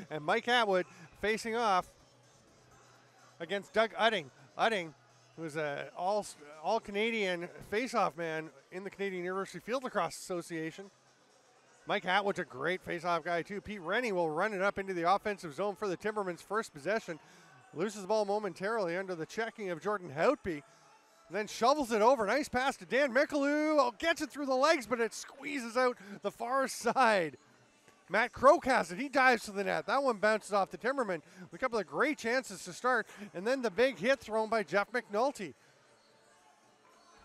And Mike Atwood facing off against Doug Udding. Udding, who's an all-Canadian face-off man in the Canadian University Field Lacrosse Association. Mike Atwood's a great face-off guy, too. Pete Rennie will run it up into the offensive zone for the Timbermen's first possession. Loses the ball momentarily under the checking of Jordan Houtby. Then shovels it over. Nice pass to Dan Michelou. Oh, gets it through the legs, but it squeezes out the far side. Matt Croak has it. He dives to the net. That one bounces off the Timberman. A couple of great chances to start. And then the big hit thrown by Jeff McNulty.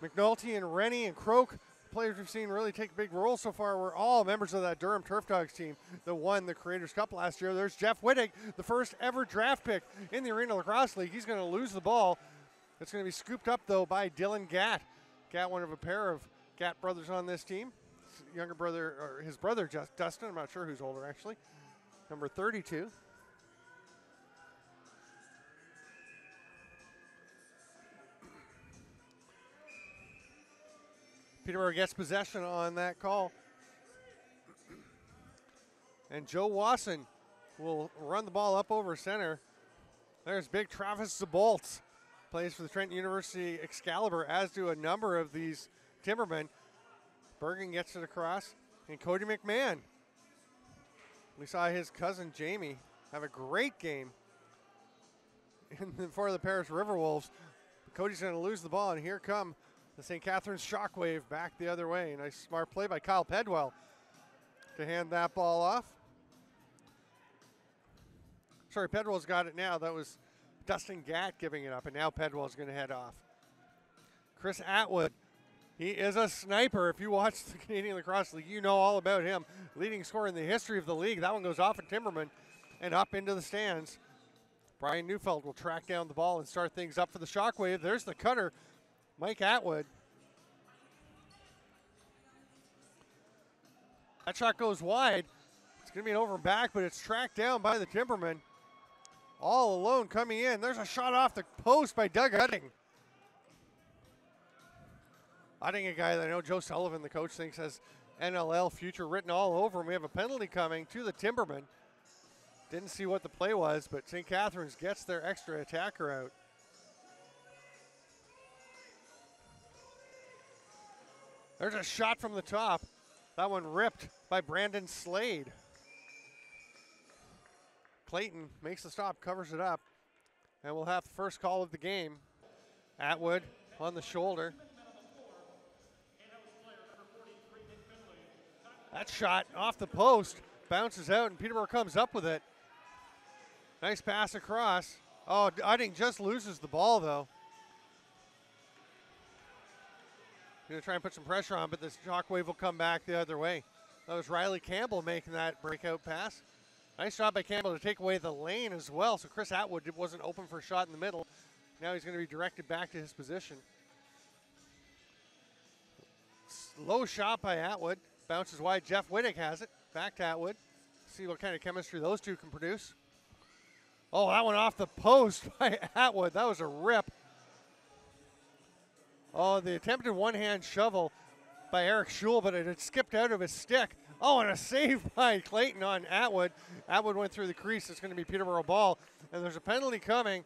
McNulty and Rennie and Croak, players we've seen really take big roles so far, were all members of that Durham Turf Dogs team that won the Creators Cup last year. There's Jeff Wittig, the first ever draft pick in the Arenalacrosseleague. He's going to lose the ball. It's going to be scooped up, though, by Dylan Gatt. Gatt, one of a pair of Gatt brothers on this team. His younger brother, or his brother, Dustin, I'm not sure who's older, actually. Number 32. Peterborough gets possession on that call. And Joe Wasson will run the ball up over center. There's big Travis Zabolts. Plays for the Trent University Excalibur, as do a number of these Timbermen. Bergen gets it across. And Cody McMahon. We saw his cousin Jamie have a great game for the Paris Riverwolves. Cody's going to lose the ball, and here come the St. Catharines ShockWave back the other way. Nice smart play by Kyle Pedwell to hand that ball off. Sorry, Pedwell's got it now. That was Dustin Gatt giving it up, and now Pedwell's going to head off. Chris Atwood, he is a sniper. If you watch the Canadian Lacrosse League, you know all about him. Leading scorer in the history of the league. That one goes off at Timberman and up into the stands. Brian Neufeld will track down the ball and start things up for the ShockWave. There's the cutter, Mike Atwood. That shot goes wide. It's going to be an over and back, but it's tracked down by the Timberman. All alone coming in. There's a shot off the post by Doug Udding. Udding, a guy that I know Joe Sullivan, the coach, thinks has NLL future written all over him. We have a penalty coming to the Timbermen. Didn't see what the play was, but St. Catharines gets their extra attacker out. There's a shot from the top. That one ripped by Brandon Slade. Clayton makes the stop, covers it up, and we'll have the first call of the game. Atwood on the shoulder. That shot off the post, bounces out, and Peterborough comes up with it. Nice pass across. Oh, Udding just loses the ball, though. Going to try and put some pressure on, but the ShockWave will come back the other way. That was Riley Campbell making that breakout pass. Nice job by Campbell to take away the lane as well, so Chris Atwood wasn't open for a shot in the middle. Now he's going to be directed back to his position. Low shot by Atwood. Bounces wide. Jeff Wittig has it. Back to Atwood. See what kind of chemistry those two can produce. Oh, that one off the post by Atwood. That was a rip. Oh, the attempted one-hand shovel by Eric Schul, but it had skipped out of his stick. Oh, and a save by Clayton on Atwood. Atwood went through the crease. It's going to be Peterborough ball. And there's a penalty coming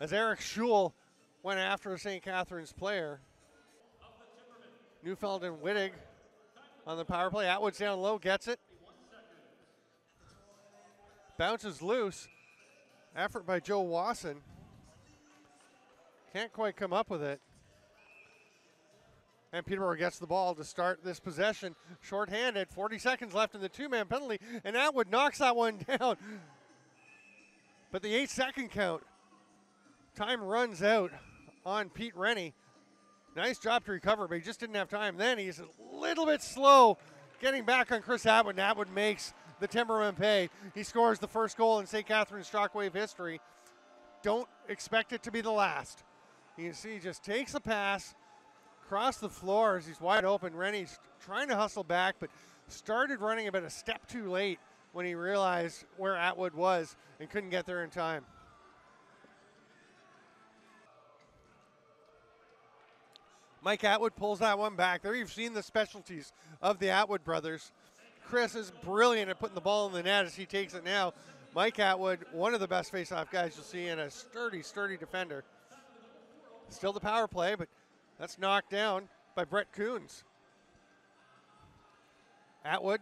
as Eric Schul went after a St. Catharines player. Neufeld and Wittig on the power play. Atwood's down low, gets it. Bounces loose. Effort by Joe Wasson. Can't quite come up with it. And Peterborough gets the ball to start this possession. Short-handed, 40 seconds left in the two-man penalty, and Atwood knocks that one down. But the 8-second count. Time runs out on Pete Rennie. Nice job to recover, but he just didn't have time. Then he's a little bit slow getting back on Chris Atwood, and Atwood makes the Timbermen pay. He scores the first goal in St. Catharines ShockWave history. Don't expect it to be the last. You can see he just takes a pass across the floor as he's wide open. Rennie's trying to hustle back, but started running about a step too late when he realized where Atwood was and couldn't get there in time. Mike Atwood pulls that one back. There you've seen the specialties of the Atwood brothers. Chris is brilliant at putting the ball in the net as he takes it now. Mike Atwood, one of the best face-off guys you'll see, and a sturdy defender. Still the power play, but that's knocked down by Brett Coons. Atwood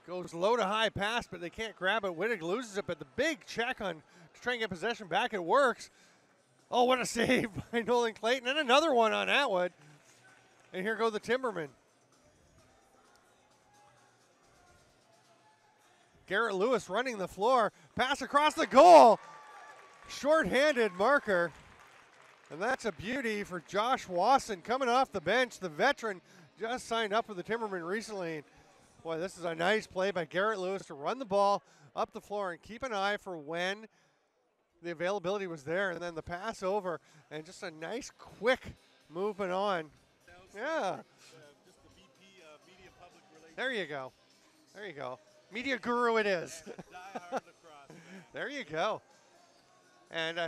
goes low to high pass, but they can't grab it. Wittig loses it, but the big check on to try and get possession back. It works. Oh, what a save by Nolan Clayton, and another one on Atwood. And here go the Timbermen. Garrett Lewis running the floor. Pass across the goal. Short-handed marker. And that's a beauty for Josh Wasson coming off the bench. The veteran just signed up with the Timbermen recently. Boy, this is a nice play by Garrett Lewis to run the ball up the floor and keep an eye for when the availability was there. And then the pass over and just a nice quick movement on. Yeah. Just the VP of Media Public Relations. There you go. There you go. Media guru it is. Die hard lacrosse. There you go. And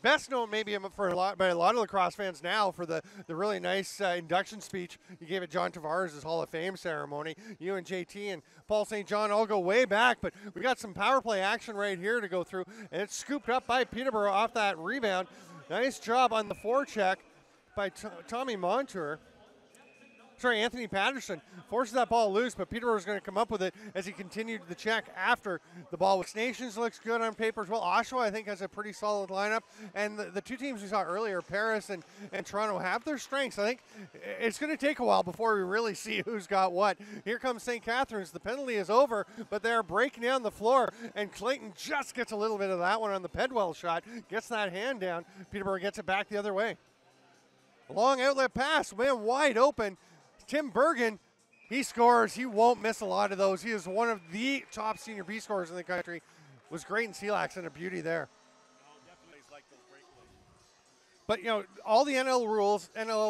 best known maybe for by a lot of lacrosse fans now for the really nice induction speech you gave at John Tavares' Hall of Fame ceremony. You and JT and Paul St. John all go way back, but we got some power play action right here to go through, and it's scooped up by Peterborough off that rebound. Nice job on the forecheck by Tommy Montour. Sorry, Anthony Patterson forces that ball loose, but Peterborough's going to come up with it as he continued the check after the ball. Nations looks good on paper as well. Oshawa, I think, has a pretty solid lineup. And the two teams we saw earlier, Paris and Toronto, have their strengths. I think it's going to take a while before we really see who's got what. Here comes St. Catharines. The penalty is over, but they're breaking down the floor, and Clayton just gets a little bit of that one on the Pedwell shot, gets that hand down. Peterborough gets it back the other way. Long outlet pass, man, wide open. Tim Bergen, he scores. He won't miss a lot of those. He is one of the top senior B scorers in the country. Was great in Sealax and a beauty there. Oh, definitely like those breakaways. But, you know, all the NLL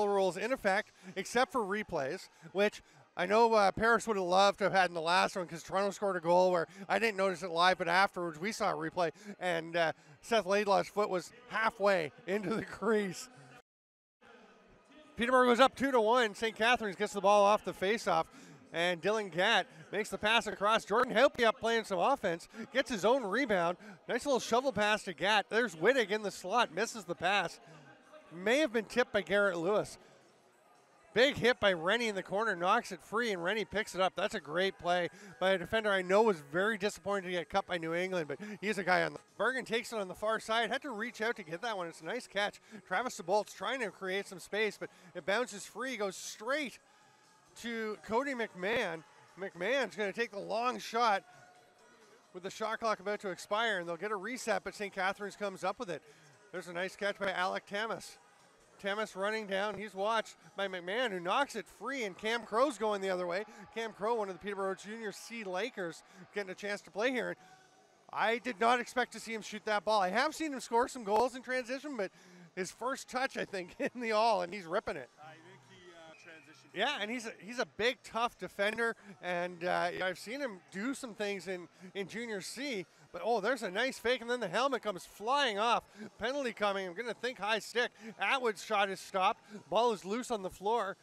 rules in effect, except for replays, which I know Paris would have loved to have had in the last one because Toronto scored a goal where I didn't notice it live, but afterwards we saw a replay, and Seth Laidlaw's foot was halfway into the crease. Peterborough goes up 2-1. St. Catharines gets the ball off the faceoff, and Dylan Gatt makes the pass across. Jordan Helpy up playing some offense, gets his own rebound. Nice little shovel pass to Gatt. There's Wittig in the slot, misses the pass. May have been tipped by Garrett Lewis. Big hit by Rennie in the corner, knocks it free, and Rennie picks it up. That's a great play by a defender I know was very disappointed to get cut by New England, but he's a guy on the... Bergen takes it on the far side, had to reach out to get that one. It's a nice catch. Travis Sabolt's trying to create some space, but it bounces free, goes straight to Cody McMahon. McMahon's going to take the long shot with the shot clock about to expire, and they'll get a reset, but St. Catharines comes up with it. There's a nice catch by Alec Tamas. Tamas running down. He's watched by McMahon, who knocks it free, and Cam Crow's going the other way. Cam Crow, one of the Peterborough Junior C Lakers, getting a chance to play here. I did not expect to see him shoot that ball. I have seen him score some goals in transition, but his first touch, I think, in the all, and he's ripping it. I think he transitioned. Yeah, and he's a big, tough defender, and I've seen him do some things in Junior C. But, oh, there's a nice fake, and then the helmet comes flying off. Penalty coming. I'm going to think high stick. Atwood's shot is stopped. Ball is loose on the floor.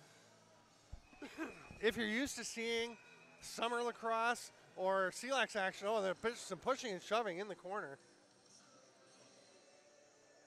If you're used to seeing summer lacrosse or Sealax action, oh, there's some pushing and shoving in the corner.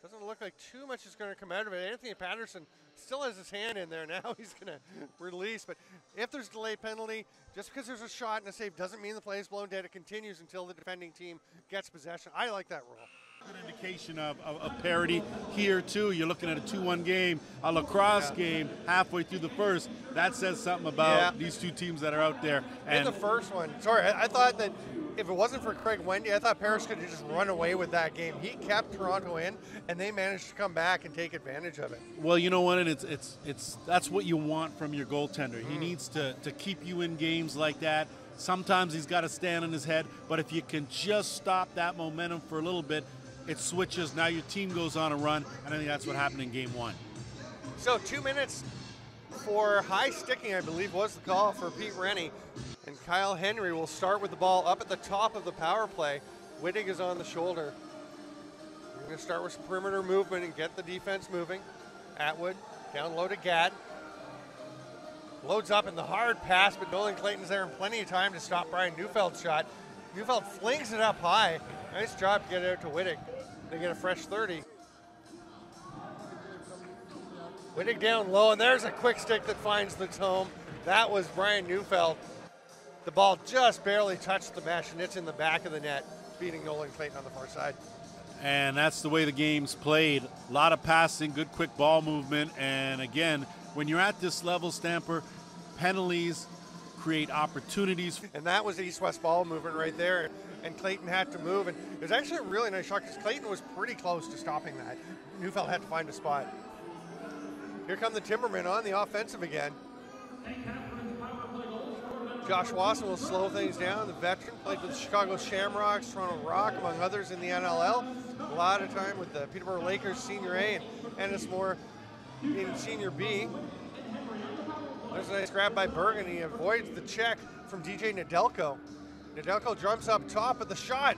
Doesn't look like too much is going to come out of it. Anthony Patterson still has his hand in there. Now he's going to release. But if there's delay penalty, just because there's a shot and a save doesn't mean the play is blown dead. It continues until the defending team gets possession. I like that rule. Good indication of parity here, too. You're looking at a 2-1 game, a lacrosse game halfway through the first. That says something about these two teams that are out there. And in the first one, sorry, I thought that if it wasn't for Craig Wendy, I thought Paris could have just run away with that game. He kept Toronto in, and they managed to come back and take advantage of it. Well, you know what, and it's that's what you want from your goaltender. He needs to keep you in games like that. Sometimes he's got to stand on his head, but if you can just stop that momentum for a little bit, it switches. Now your team goes on a run, and I think that's what happened in game one. So 2 minutes for high sticking, I believe, was the call for Pete Rennie. And Kyle Henry will start with the ball up at the top of the power play. Wittig is on the shoulder. We're going to start with some perimeter movement and get the defense moving. Atwood down low to Gadd. Loads up in the hard pass, but Nolan Clayton's there in plenty of time to stop Brian Neufeld's shot. Neufeld flings it up high. Nice job to get it out to Wittig. They get a fresh 30. Wittig down low, and there's a quick stick that finds the home. That was Brian Neufeld. The ball just barely touched the mesh, and it's in the back of the net, beating Nolan Clayton on the far side. And that's the way the game's played. A lot of passing, good quick ball movement, and again, when you're at this level, Stamper, penalties create opportunities. And that was east-west ball movement right there, and Clayton had to move, and it was actually a really nice shot because Clayton was pretty close to stopping that. Neufeld had to find a spot. Here come the Timbermen on the offensive again. Josh Wasson will slow things down. The veteran played with the Chicago Shamrocks, Toronto Rock, among others in the NLL. A lot of time with the Peterborough Lakers Senior A and Ennis Moore in Senior B. There's a nice grab by Bergen. He avoids the check from DJ Nedelko. Nedelko jumps up top, but the shot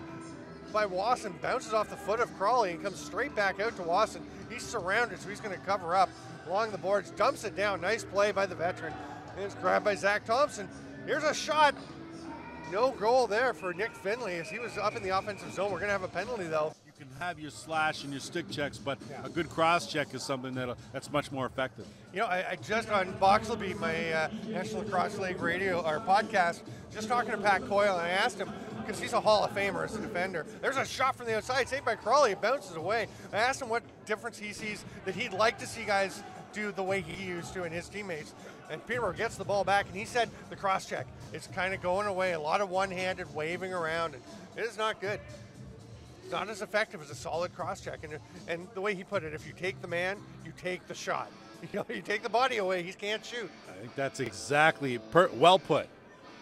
by Wasson bounces off the foot of Crawley and comes straight back out to Wasson. He's surrounded, so he's going to cover up along the boards, dumps it down. Nice play by the veteran. And it's grabbed by Zach Thompson. Here's a shot. No goal there for Nick Finley as he was up in the offensive zone. We're going to have a penalty, though. You can have your slash and your stick checks, but a good cross check is something that's much more effective. You know, I just on Boxleby, my National Lacrosse League radio or podcast, just talking to Pat Coyle, and I asked him, because he's a Hall of Famer as a defender. There's a shot from the outside, saved by Crawley. It bounces away. I asked him what difference he sees that he'd like to see guys do the way he used to and his teammates. And Peterborough gets the ball back, and he said the cross check. It's kind of going away. A lot of one-handed waving around, and it is not good. It's not as effective as a solid cross check. And the way he put it, if you take the man, you take the shot. You take the body away, he can't shoot. I think that's exactly well put.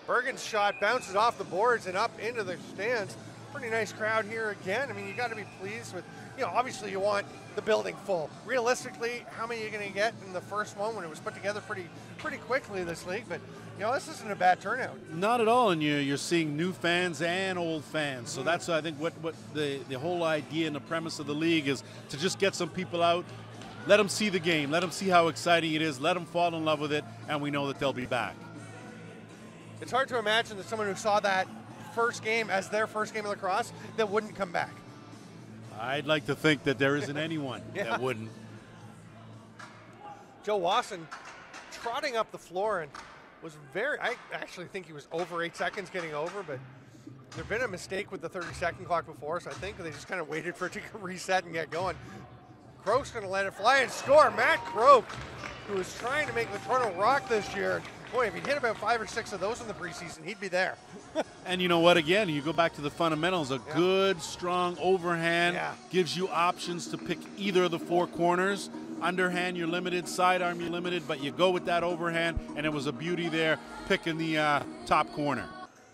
Bergen's shot bounces off the boards and up into the stands. Pretty nice crowd here again. I mean, you got to be pleased with, obviously you want the building full. Realistically, how many are you going to get in the first one when it was put together pretty quickly, this league? But, this isn't a bad turnout. Not at all, and you're seeing new fans and old fans. So that's, I think, what the whole idea and the premise of the league is, to just get some people out, let them see the game, let them see how exciting it is, let them fall in love with it, and we know that they'll be back. It's hard to imagine that someone who saw that first game as their first game of lacrosse that wouldn't come back. I'd like to think that there isn't anyone that wouldn't. Joe Wasson trotting up the floor and was I actually think he was over 8 seconds getting over, but there'd been a mistake with the 30-second clock before, so I think they just kind of waited for it to reset and get going. Croak's going to let it fly and score. Matt Croak, who was trying to make the Toronto Rock this year. Boy, if he'd hit about 5 or 6 of those in the preseason, he'd be there. And you know what, again, you go back to the fundamentals. A good, strong overhand gives you options to pick either of the 4 corners. Underhand, you're limited. Sidearm, you're limited. But you go with that overhand, and it was a beauty there, picking the top corner.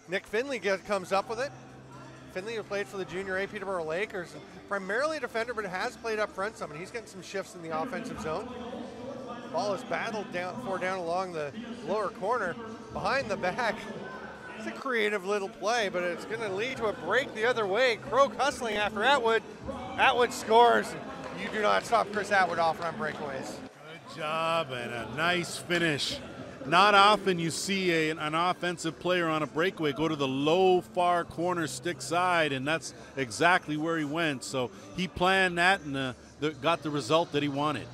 Nick Finley comes up with it. Finley who played for the Junior A Peterborough Lakers. Primarily a defender, but has played up front some, and he's getting some shifts in the offensive zone. Ball is battled down along the lower corner, behind the back. It's a creative little play, but it's going to lead to a break the other way. Croak hustling after Atwood. Atwood scores. You do not stop Chris Atwood off on breakaways. Good job and a nice finish. Not often you see an offensive player on a breakaway go to the low far corner stick side, and that's exactly where he went. So he planned that and got the result that he wanted.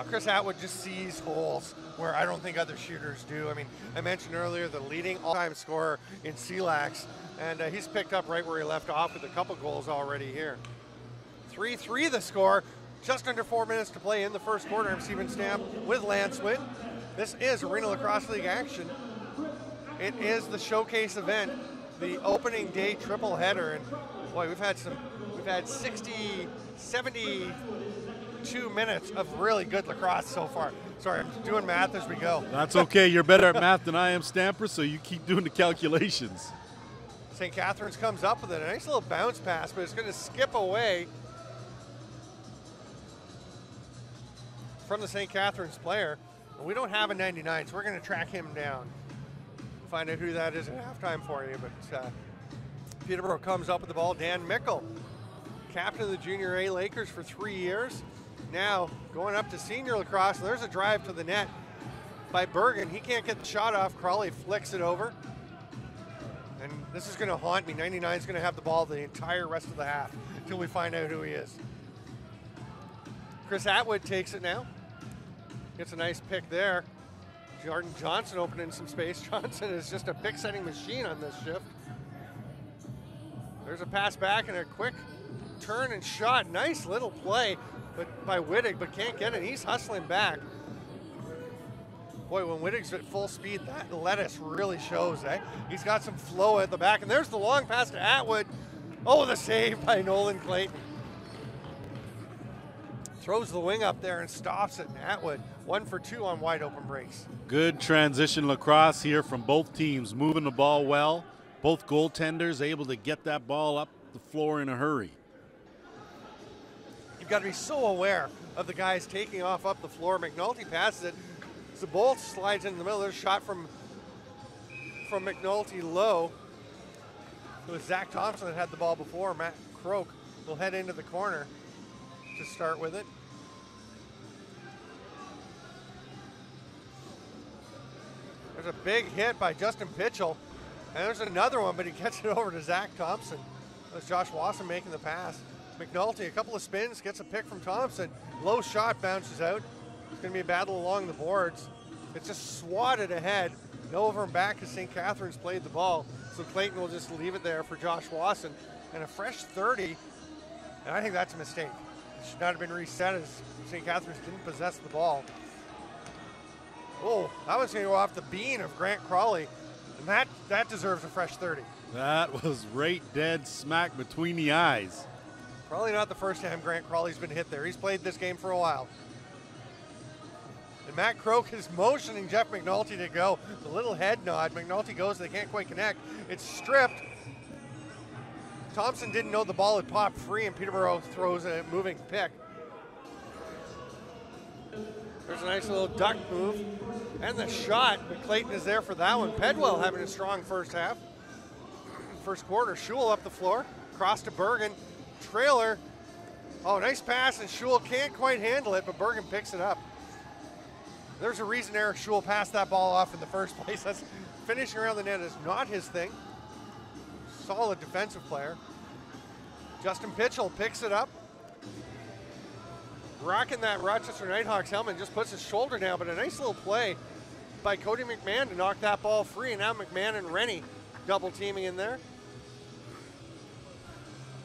Chris Atwood just sees holes where I don't think other shooters do. I mean, I mentioned earlier the leading all-time scorer in CLAX, and he's picked up right where he left off with a couple goals already here. 3-3 the score, just under 4 minutes to play in the first quarter. I'm Steven Stamp with Lance Witt. This is Arenalacrosseleague action. It is the showcase event, the opening day triple header, and boy, we've had 72 minutes of really good lacrosse so far. Sorry, I'm doing math as we go. That's okay. You're better at math than I am, Stamper, so you keep doing the calculations. St. Catharines comes up with it. A nice little bounce pass, but it's going to skip away from the St. Catharines player. We don't have a 99, so we're going to track him down. Find out who that is at halftime for you. But Peterborough comes up with the ball. Dan Mickle, captain of the Junior A Lakers for 3 years. Now going up to senior lacrosse. There's a drive to the net. by Bergen. He can't get the shot off. Crawley flicks it over. And this is going to haunt me. 99 is going to have the ball the entire rest of the half until we find out who he is. Chris Atwood takes it now. Gets a nice pick there. Jordan Johnson opening some space. Johnson is just a pick-setting machine on this shift. There's a pass back and a quick turn and shot. Nice little play by Wittig, but can't get it. He's hustling back. Boy, when Wittig's at full speed, that lettuce really shows, eh? He's got some flow at the back, and there's the long pass to Atwood. Oh, the save by Nolan Clayton. Throws the wing up there and stops it, and Atwood 1 for 2 on wide open breaks. Good transition lacrosse here from both teams, moving the ball well. Both goaltenders able to get that ball up the floor in a hurry. You've got to be so aware of the guys taking off up the floor. McNulty passes it. Zabolt slides in the middle. There's a shot from McNulty low. It was Zach Thompson that had the ball before. Matt Croak will head into the corner to start with it. There's a big hit by Justin Pitchell. And there's another one, but he gets it over to Zach Thompson. That's Josh Wasson making the pass. McNulty, a couple of spins, gets a pick from Thompson. Low shot bounces out. It's going to be a battle along the boards. It's just swatted ahead. No over and back because St. Catharines played the ball. So Clayton will just leave it there for Josh Wasson. And a fresh 30. And I think that's a mistake. It should not have been reset as St. Catharines didn't possess the ball. Oh, that was going to go off the bean of Grant Crawley. And that deserves a fresh 30. That was right dead smack between the eyes. Probably not the first time Grant Crawley's been hit there. He's played this game for a while. And Matt Croak is motioning Jeff McNulty to go. The little head nod. McNulty goes, they can't quite connect. It's stripped. Thompson didn't know the ball had popped free, and Peterborough throws a moving pick. There's a nice little duck move. And the shot, but Clayton is there for that one. Pedwell having a strong first half. First quarter, Schul up the floor. Cross to Bergen. Trailer. Oh, nice pass, and Schul can't quite handle it, but Bergen picks it up. There's a reason Eric Schul passed that ball off in the first place. That's finishing around the net is not his thing. Solid defensive player. Justin Pitchell picks it up. Rocking that Rochester Nighthawks helmet, just puts his shoulder down, but a nice little play by Cody McMahon to knock that ball free. And now McMahon and Rennie double teaming in there.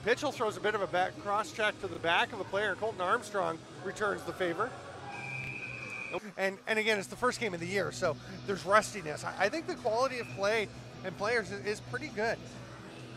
Pitchell throws a bit of a back cross check to the back of a player. Colton Armstrong returns the favor. And again, it's the first game of the year, so there's rustiness. I think the quality of play and players is pretty good.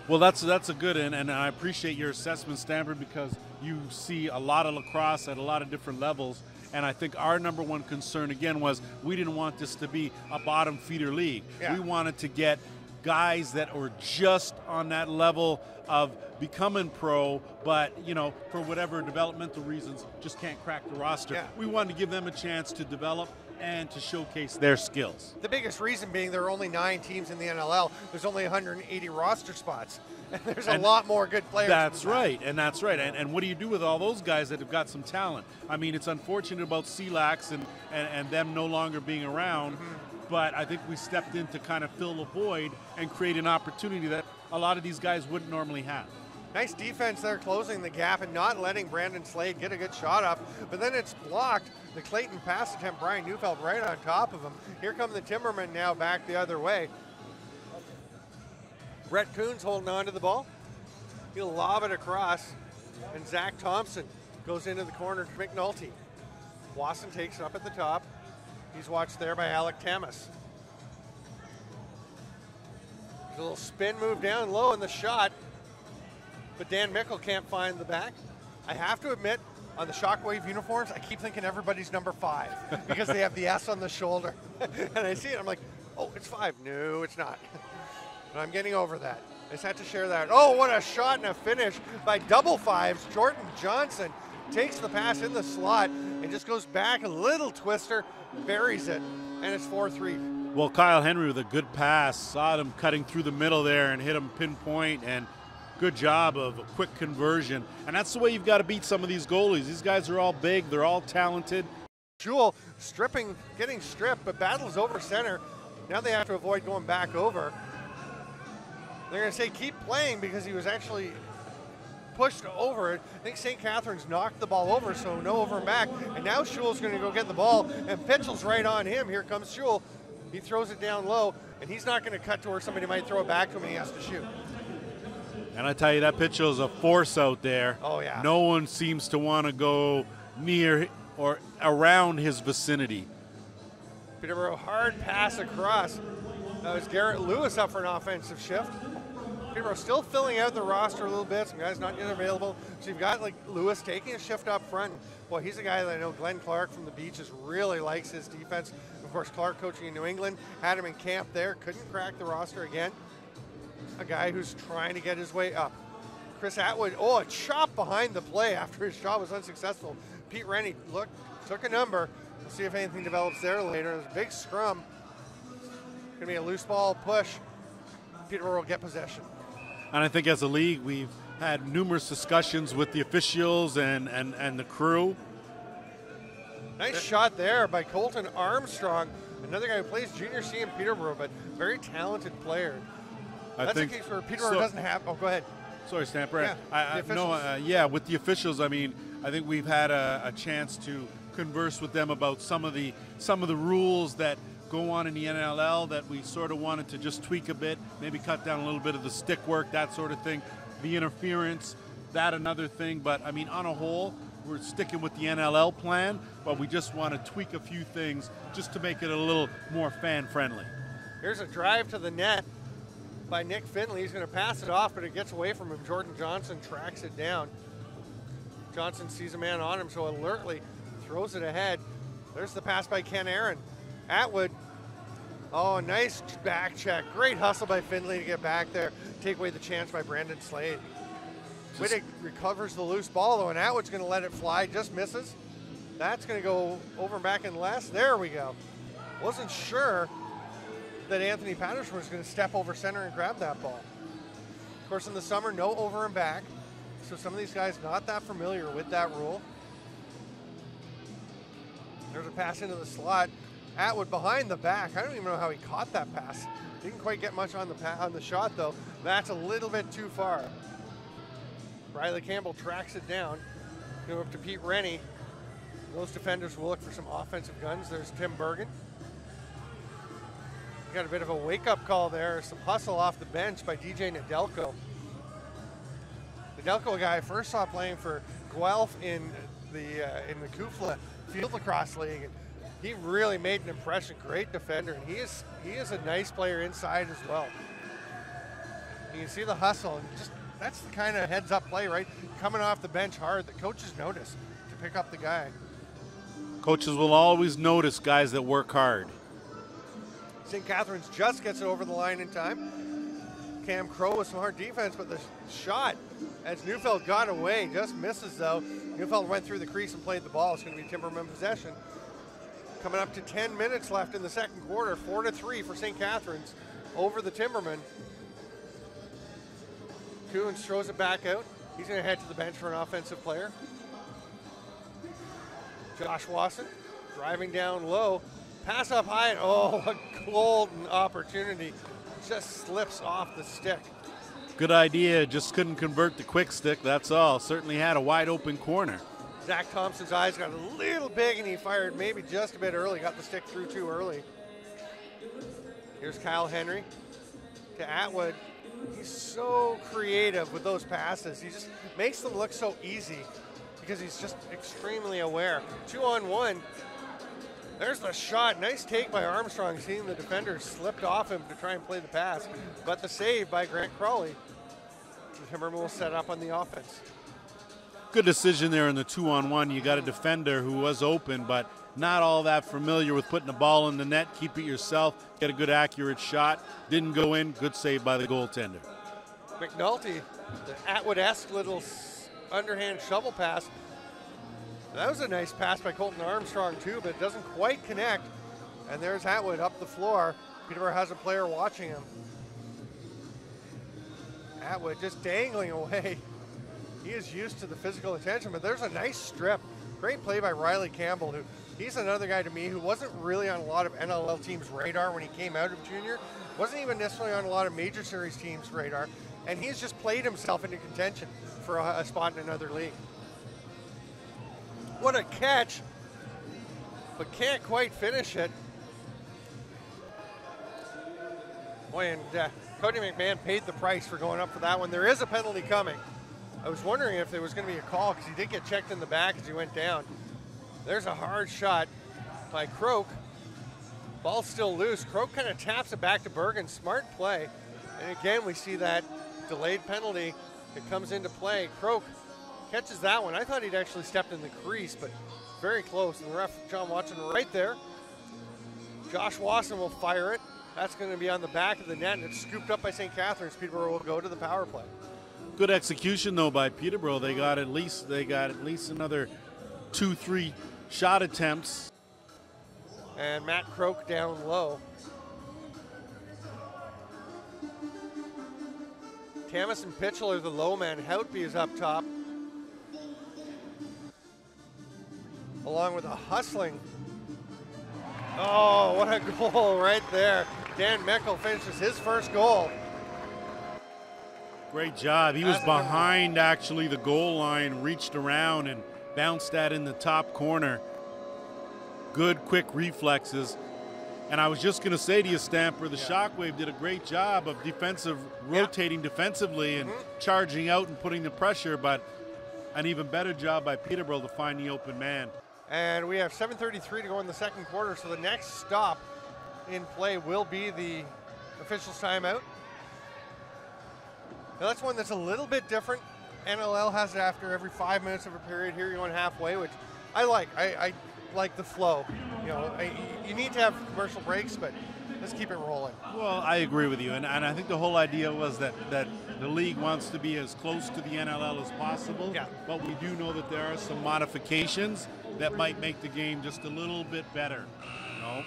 Well, that's a good, and I appreciate your assessment, Stanford, because you see a lot of lacrosse at a lot of different levels. And I think our number one concern, again, was we didn't want this to be a bottom feeder league. Yeah. We wanted to get guys that were just on that level of becoming pro, but, you know, for whatever developmental reasons, just can't crack the roster. Yeah. We wanted to give them a chance to develop and to showcase their skills. The biggest reason being there are only 9 teams in the NLL. There's only 180 roster spots. And there's a lot more good players. That's right, and that's right. And what do you do with all those guys that have got some talent? I mean, it's unfortunate about CLAX and them no longer being around, but I think we stepped in to kind of fill the void and create an opportunity that a lot of these guys wouldn't normally have. Nice defense there, closing the gap and not letting Brandon Slade get a good shot up, but then it's blocked. The Clayton pass attempt, Brian Neufeld right on top of him. Here come the Timbermen now back the other way. Brett Coons holding on to the ball. He'll lob it across, and Zach Thompson goes into the corner to McNulty. Wasson takes it up at the top. He's watched there by Alec Tamas. A little spin move down low in the shot, but Dan Mickle can't find the back. I have to admit, on the ShockWave uniforms, I keep thinking everybody's number 5 because they have the S on the shoulder. And I see it, I'm like, oh, it's 5. No, it's not. But I'm getting over that. I just had to share that. Oh, what a shot and a finish by double 5s. Jordan Johnson takes the pass in the slot and just goes back, a little twister, buries it, and it's 4-3. Well, Kyle Henry with a good pass, saw him cutting through the middle there and hit him pinpoint, and good job of a quick conversion. And that's the way you've got to beat some of these goalies. These guys are all big, they're all talented. Jewel getting stripped, but battles over center. Now they have to avoid going back over. They're going to say keep playing because he was actually pushed over it. I think St. Catharines knocked the ball over, so no over and back. And now Schul's going to go get the ball, and Pitchell's right on him. Here comes Schul. He throws it down low, and he's not going to cut to where somebody might throw it back to him, and he has to shoot. And I tell you, that Pitchell's a force out there. Oh, yeah. No one seems to want to go near or around his vicinity. Peterborough hard pass across. That was Garrett Lewis up for an offensive shift. Peterborough still filling out the roster a little bit. Some guys not yet available. So you've got like Lewis taking a shift up front. Boy, he's a guy that I know Glenn Clark from the Beaches really likes his defense. Of course, Clark coaching in New England, had him in camp there, couldn't crack the roster again. A guy who's trying to get his way up. Chris Atwood, a chop behind the play after his shot was unsuccessful. Pete Rennie took a number. We'll see if anything develops there later. There's a big scrum. Gonna be a loose ball push. Peterborough will get possession. And I think as a league, we've had numerous discussions with the officials and the crew. Nice shot there by Colton Armstrong, another guy who plays junior C in Peterborough, but very talented player. That's a case where Peterborough doesn't have. Oh, go ahead. Sorry, Stamper. Yeah, with the officials, I mean, I think we've had a chance to converse with them about some of the rules that go on in the NLL that we sort of wanted to just tweak a bit, maybe cut down a little bit of the stick work, that sort of thing, the interference, that another thing. But I mean, on a whole, we're sticking with the NLL plan, but we just want to tweak a few things just to make it a little more fan-friendly. Here's a drive to the net by Nick Finley. He's going to pass it off, but it gets away from him. Jordan Johnson tracks it down. Johnson sees a man on him, so alertly throws it ahead. There's the pass by Ken Aaron. Atwood, nice back check. Great hustle by Finley to get back there. Take away the chance by Brandon Slade. Wittig recovers the loose ball, though, and Atwood's going to let it fly. Just misses. That's going to go over and back and less. There we go. Wasn't sure that Anthony Patterson was going to step over center and grab that ball. Of course, in the summer, no over and back. So some of these guys not that familiar with that rule. There's a pass into the slot. Atwood behind the back. I don't even know how he caught that pass. Didn't quite get much on the shot, though. That's a little bit too far. Riley Campbell tracks it down. Go up to Pete Rennie. Those defenders will look for some offensive guns. There's Tim Bergen. Got a bit of a wake-up call there. Some hustle off the bench by DJ Nedelko. Nedelko, guy I first saw playing for Guelph in the Kufla Field Lacrosse League. And he really made an impression. Great defender, and he is a nice player inside as well. You can see the hustle, and just that's the kind of heads-up play, right? Coming off the bench hard that coaches notice to pick up the guy. Coaches will always notice guys that work hard. St. Catharines just gets it over the line in time. Cam Crow with some hard defense, but the shot, as Neufeld got away, just misses though. Neufeld went through the crease and played the ball. It's going to be Timbermen possession. Coming up to 10 minutes left in the second quarter, 4-3 for St. Catharines over the Timbermen. Coons throws it back out. He's going to head to the bench for an offensive player. Josh Wasson driving down low. Pass up high, and a golden opportunity. Just slips off the stick. Good idea, just couldn't convert the quick stick, that's all. Certainly had a wide open corner. Zach Thompson's eyes got a little big and he fired maybe just a bit early, got the stick through too early. Here's Kyle Henry to Atwood. He's so creative with those passes. He just makes them look so easy because he's just extremely aware. 2-on-1. There's the shot. Nice take by Armstrong, seeing the defender slipped off him to try and play the pass. But the save by Grant Crawley. The Timbermen will set up on the offense. Good decision there in the 2-on-1. You got a defender who was open, but not all that familiar with putting the ball in the net. Keep it yourself. Get a good, accurate shot. Didn't go in. Good save by the goaltender. McNulty, the Atwood-esque little underhand shovel pass. That was a nice pass by Colton Armstrong too, but it doesn't quite connect. And there's Atwood up the floor. Peterborough has a player watching him. Atwood just dangling away. He is used to the physical attention, but there's a nice strip Great play by Riley Campbell, who he's another guy to me who wasn't really on a lot of NLL teams' radar when he came out of junior. Wasn't even necessarily on a lot of major series teams' radar. And he's just played himself into contention for a spot in another league. What a catch, but can't quite finish it. Boy, and Cody McMahon paid the price for going up for that one. There is a penalty coming. I was wondering if there was going to be a call because he did get checked in the back as he went down. There's a hard shot by Croak. Ball's still loose. Croak kind of taps it back to Bergen. Smart play. And again, we see that delayed penalty that comes into play. Croak catches that one. I thought he'd actually stepped in the crease, but very close. And the ref, John Watson, right there. Josh Wasson will fire it. That's going to be on the back of the net, and it's scooped up by St. Catharines. Peterborough will go to the power play. Good execution though by Peterborough. They got at least another 2-3 shot attempts. And Matt Croak down low. Tamas and Pitchell are the low man. Houtby is up top. Along with a hustling. Oh, what a goal right there. Dan Meckel finishes his first goal. Great job. He was behind actually the goal line, reached around and bounced that in the top corner. Good quick reflexes. And I was just going to say to you, Stamper, the ShockWave did a great job of rotating defensively and charging out and putting the pressure, but an even better job by Peterborough to find the open man. And we have 7:33 to go in the second quarter, so the next stop in play will be the officials' timeout. Now that's one that's a little bit different. NLL has it after every 5 minutes of a period. Here you're going halfway, which I like. I like the flow. You know, you need to have commercial breaks, but let's keep it rolling. Well, I agree with you, and I think the whole idea was that the league wants to be as close to the NLL as possible, but we do know that there are some modifications that might make the game just a little bit better. You know?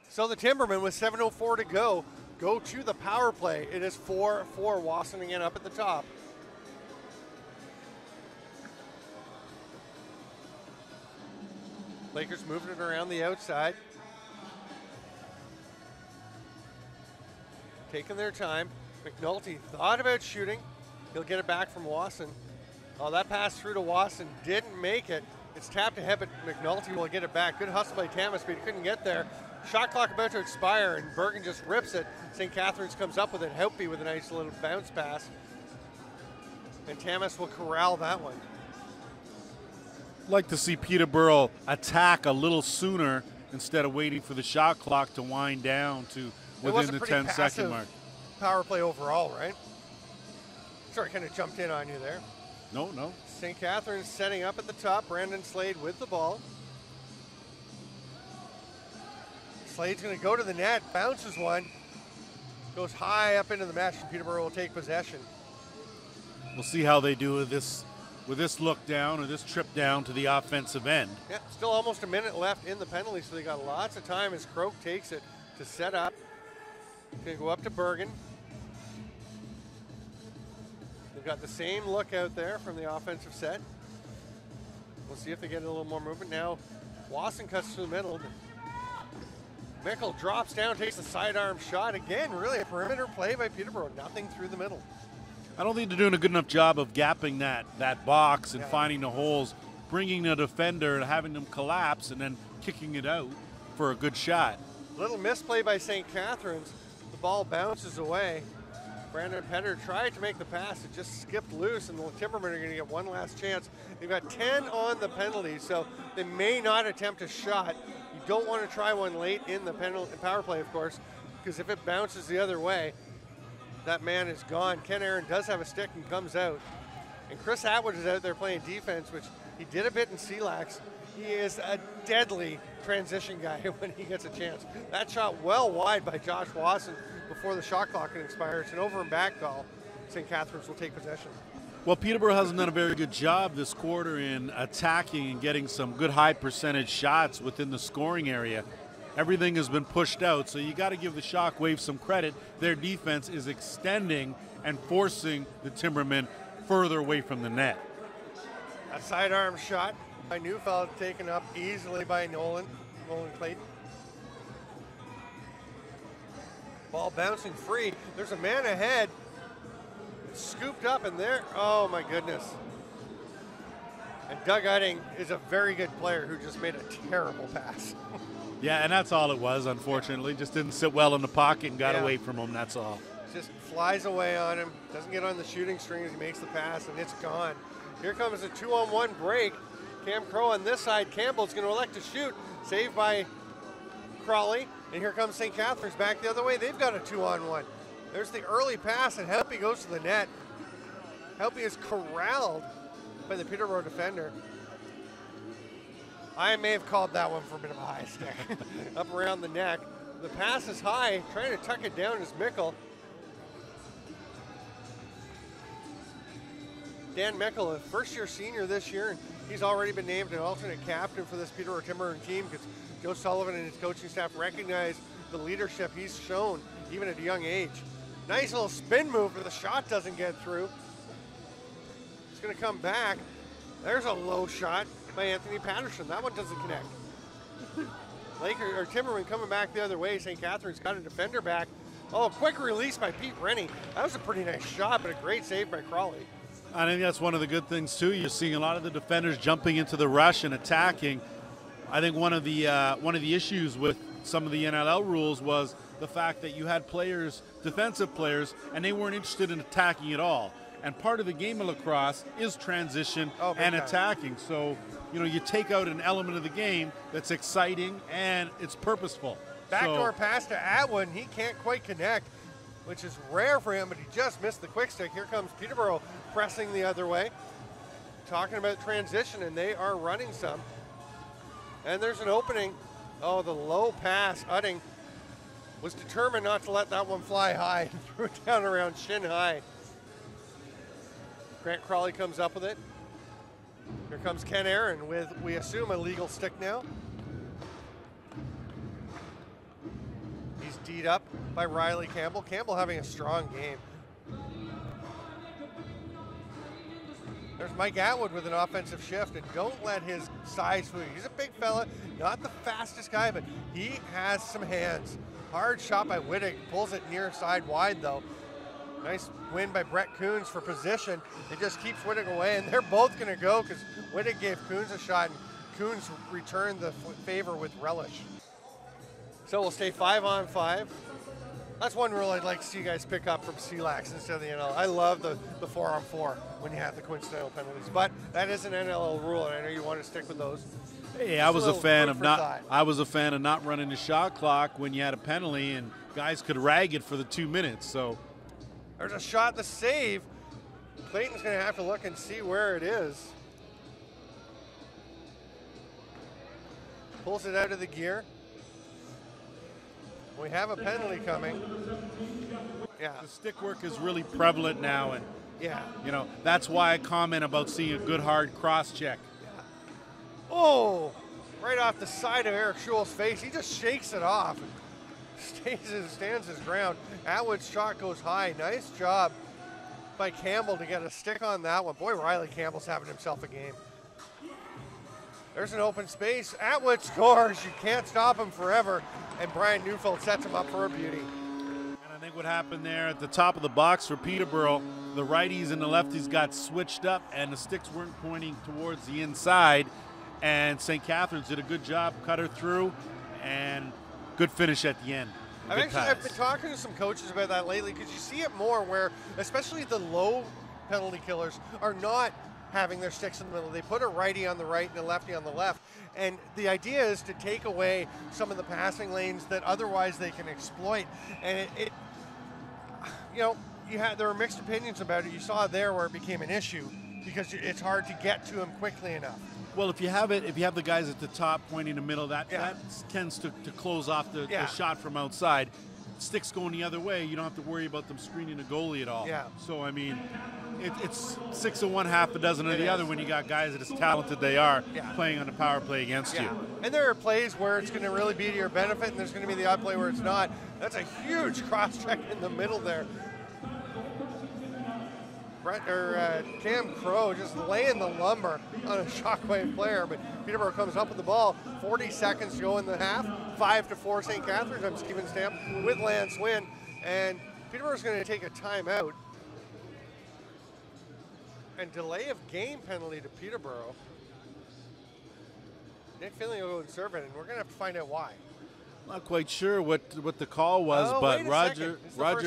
So the Timbermen, with 7:04 to go to the power play. It is 4-4, Wasson again up at the top. Lakers moving it around the outside. Taking their time. McNulty thought about shooting. He'll get it back from Wasson. Oh, that pass through to Wasson didn't make it. It's tapped ahead, but McNulty will get it back. Good hustle by Tamas, but he couldn't get there. Shot clock about to expire, and Bergen just rips it. St. Catharines comes up with it. Houtby with a nice little bounce pass. And Tamas will corral that one. I'd like to see Peterborough attack a little sooner instead of waiting for the shot clock to wind down to within the 10-second mark. Power play overall, right? Sorry, kind of jumped in on you there. No. St. Catharines setting up at the top. Brandon Slade with the ball. Slade's going to go to the net, bounces one, goes high up into the mesh, and Peterborough will take possession. We'll see how they do with this look down or this trip down to the offensive end. Yeah, still almost a minute left in the penalty, so they got lots of time as Croak takes it to set up. Going to go up to Bergen. They've got the same look out there from the offensive set. We'll see if they get a little more movement. Now, Wasson cuts through the middle. Meckel drops down, takes the sidearm shot. Again, really a perimeter play by Peterborough. Nothing through the middle. I don't think they're doing a good enough job of gapping that box and finding the holes, bringing the defender and having them collapse and then kicking it out for a good shot. Little misplay by St. Catharines. The ball bounces away. Brandon Penner tried to make the pass. It just skipped loose, and the Timbermen are going to get one last chance. They've got 10 on the penalty, so they may not attempt a shot. You don't want to try one late in the power play, of course, because if it bounces the other way, that man is gone. Ken Aaron does have a stick and comes out. And Chris Atwood is out there playing defense, which he did a bit in CLAX. He is a deadly transition guy when he gets a chance. That shot well wide by Josh Wasson before the shot clock can expire. It's an over and back call. St. Catharines will take possession. Well, Peterborough hasn't done a very good job this quarter in attacking and getting some good high percentage shots within the scoring area. Everything has been pushed out, so you got to give the ShockWave some credit. Their defense is extending and forcing the Timbermen further away from the net. A sidearm shot By Neufeld, taken up easily by Nolan Clayton. Ball bouncing free. There's a man ahead. It's scooped up in there. Oh my goodness. And Doug Udding is a very good player who just made a terrible pass. Yeah, and that's all it was, unfortunately. Just didn't sit well in the pocket and got away from him, that's all. Just flies away on him, doesn't get on the shooting string as he makes the pass, and it's gone. Here comes a 2-on-1 break. Cam Crow on this side. Campbell's going to elect to shoot. Saved by Crawley. And here comes St. Catharines back the other way. They've got a 2-on-1. There's the early pass, and Helpy goes to the net. Helpy is corralled by the Peterborough defender. I may have called that one for a bit of a high stick. Up around the neck. The pass is high. Trying to tuck it down is Mickle. Dan Mickle, a first-year senior this year, and he's already been named an alternate captain for this Peterborough Timbermen team because Joe Sullivan and his coaching staff recognize the leadership he's shown even at a young age. Nice little spin move, but the shot doesn't get through. It's going to come back. There's a low shot by Anthony Patterson. That one doesn't connect. Timberman coming back the other way. St. Catharines got a defender back. Oh, quick release by Pete Rennie. That was a pretty nice shot, but a great save by Crawley. I think that's one of the good things too. You're seeing a lot of the defenders jumping into the rush and attacking. I think one of the issues with some of the NLL rules was the fact that you had players, defensive players, and they weren't interested in attacking at all. And part of the game of lacrosse is transition and attacking. So, you know, you take out an element of the game that's exciting and it's purposeful. Backdoor pass to Atwood, he can't quite connect, which is rare for him, but he just missed the quick stick. Here comes Peterborough pressing the other way. Talking about transition, and they are running some. And there's an opening. Oh, the low pass. Udding was determined not to let that one fly high. Threw it down around shin high. Grant Crawley comes up with it. Here comes Ken Aaron with, we assume, a legal stick now. He's D'd up by Riley Campbell. Campbell having a strong game. There's Mike Atwood with an offensive shift, and don't let his size fool you. He's a big fella, not the fastest guy, but he has some hands. Hard shot by Wittig, pulls it near side wide though. Nice win by Brett Coons for position. It just keeps Wittig away, and they're both gonna go because Wittig gave Coons a shot, and Coons returned the favor with relish. So we'll stay 5-on-5. That's one rule I'd like to see you guys pick up from CLAX instead of the NL. I love the 4-on-4 when you have the coincidental penalties, but that is an NLL rule, and I know you want to stick with those. Hey, I was a fan of not running the shot clock when you had a penalty, and guys could rag it for the 2 minutes. So there's a shot to save. Clayton's going to have to look and see where it is. Pulls it out of the gear. We have a penalty coming. Yeah. The stick work is really prevalent now, and yeah, you know, that's why I comment about seeing a good hard cross check. Yeah. Oh, right off the side of Eric Schul's face. He just shakes it off. Stands his ground. Atwood's shot goes high. Nice job by Campbell to get a stick on that one. Boy, Riley Campbell's having himself a game. There's an open space. Atwood scores. You can't stop him forever. And Brian Neufeld sets him up for a beauty. And I think what happened there at the top of the box for Peterborough, the righties and the lefties got switched up and the sticks weren't pointing towards the inside. And St. Catharines did a good job, cut her through, and good finish at the end. I've been talking to some coaches about that lately because you see it more where, especially the low penalty killers, are not having their sticks in the middle. They put a righty on the right and a lefty on the left. And the idea is to take away some of the passing lanes that otherwise they can exploit. And there were mixed opinions about it. You saw there where it became an issue because it's hard to get to him quickly enough. Well, if you have the guys at the top pointing the middle, that tends to close off the shot from outside. Sticks going the other way, you don't have to worry about them screening the goalie at all. Yeah. So, I mean, it's 6 of one, half a dozen of the other when you got guys that as talented they are playing on the power play against you. And there are plays where it's going to really be to your benefit, and there's going to be the odd play where it's not. That's a huge cross-check in the middle there. Cam Crow just laying the lumber on a ShockWave player, but Peterborough comes up with the ball. 40 seconds to go in the half. 5-4 St. Catharines. I'm Stephen Stamp with Lance Wynn, and Peterborough's going to take a timeout. And delay of game penalty to Peterborough. Nick Finley will go and serve it, and we're going to have to find out why. Not quite sure what the call was, but Roger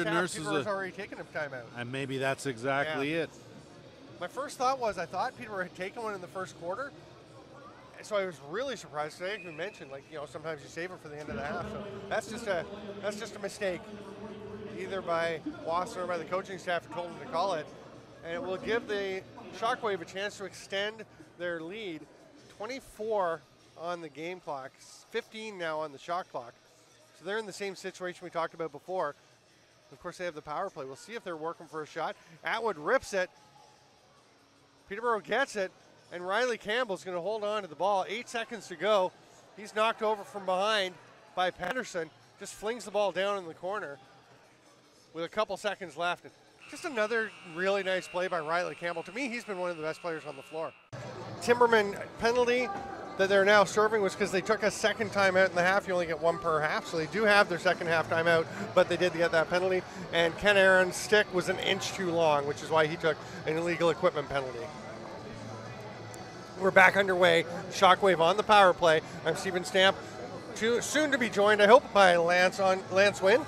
nurses already taken a timeout. And maybe that's exactly it. My first thought was I thought Peterborough had taken one in the first quarter, so I was really surprised. Today, you mentioned, like, you know, sometimes you save it for the end of the half. So that's just a mistake, either by Wasson or by the coaching staff who told him to call it, and it will give the ShockWave a chance to extend their lead. 24 on the game clock, 15 now on the shot clock. So they're in the same situation we talked about before. Of course, they have the power play. We'll see if they're working for a shot. Atwood rips it. Peterborough gets it, and Riley Campbell's going to hold on to the ball. 8 seconds to go. He's knocked over from behind by Patterson. Just flings the ball down in the corner with a couple seconds left. And just another really nice play by Riley Campbell. To me, he's been one of the best players on the floor. Timbermen penalty that they're now serving was because they took a second timeout in the half. You only get one per half, so they do have their second half timeout, but they did get that penalty. And Ken Aaron's stick was an inch too long, which is why he took an illegal equipment penalty. We're back underway. ShockWave on the power play. I'm Stephen Stamp, soon to be joined, I hope, by Lance Wynn.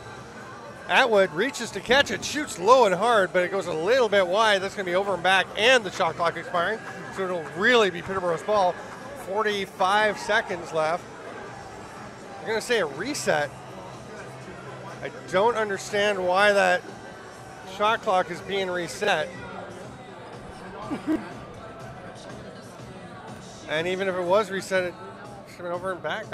Atwood reaches to catch it, shoots low and hard, but it goes a little bit wide. That's going to be over and back, and the shot clock expiring, so it'll really be Peterborough's ball. 45 seconds left. I'm going to say a reset. I don't understand why that shot clock is being reset. And even if it was reset, it should have been over and back.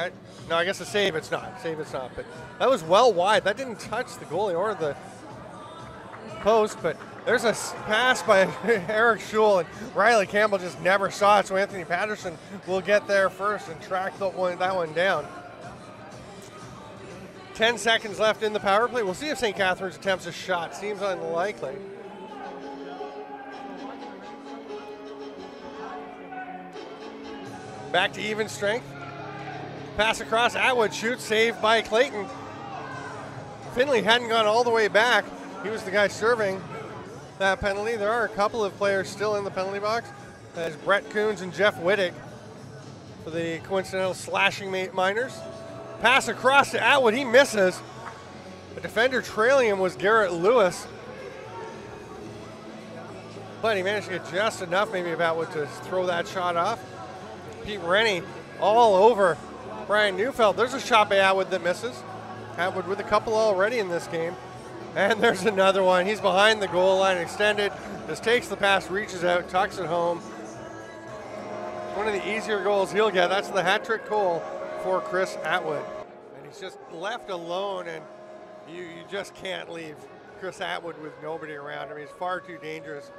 No, I guess a save it's not. Save it's not. But that was well wide. That didn't touch the goalie or the post, but there's a pass by Eric Schul, and Riley Campbell just never saw it, so Anthony Patterson will get there first and track that one down. 10 seconds left in the power play. We'll see if St. Catharines attempts a shot. Seems unlikely. Back to even strength. Pass across, Atwood shoots, saved by Clayton. Finley hadn't gone all the way back. He was the guy serving that penalty. There are a couple of players still in the penalty box. That's Brett Coons and Jeff Wittig for the coincidental slashing minors. Pass across to Atwood, he misses. The defender trailing him was Garrett Lewis. But he managed to get just enough maybe of Atwood to throw that shot off. Pete Rennie all over Brian Neufeld. There's a shot by Atwood that misses. Atwood with a couple already in this game. And there's another one. He's behind the goal line, extended, just takes the pass, reaches out, tucks it home. One of the easier goals he'll get. That's the hat-trick goal for Chris Atwood. And he's just left alone, and you just can't leave Chris Atwood with nobody around him. He's far too dangerous.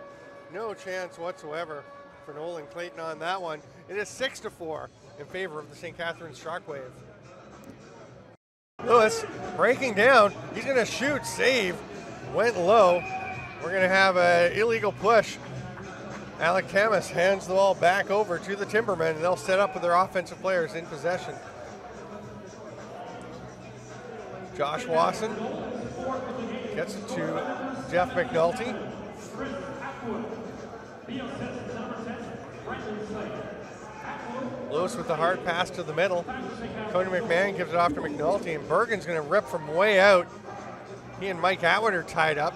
No chance whatsoever for Nolan Clayton on that one. It is 6-4 in favor of the St. Catharines ShockWave. Lewis breaking down. He's going to shoot, save, went low. We're going to have an illegal push. Alec Tamas hands the ball back over to the Timbermen, and they'll set up with their offensive players in possession. Josh Wasson gets it to Jeff McNulty. Lewis with the hard pass to the middle. Tony McMahon gives it off to McNulty, and Bergen's going to rip from way out. He and Mike Atwood are tied up.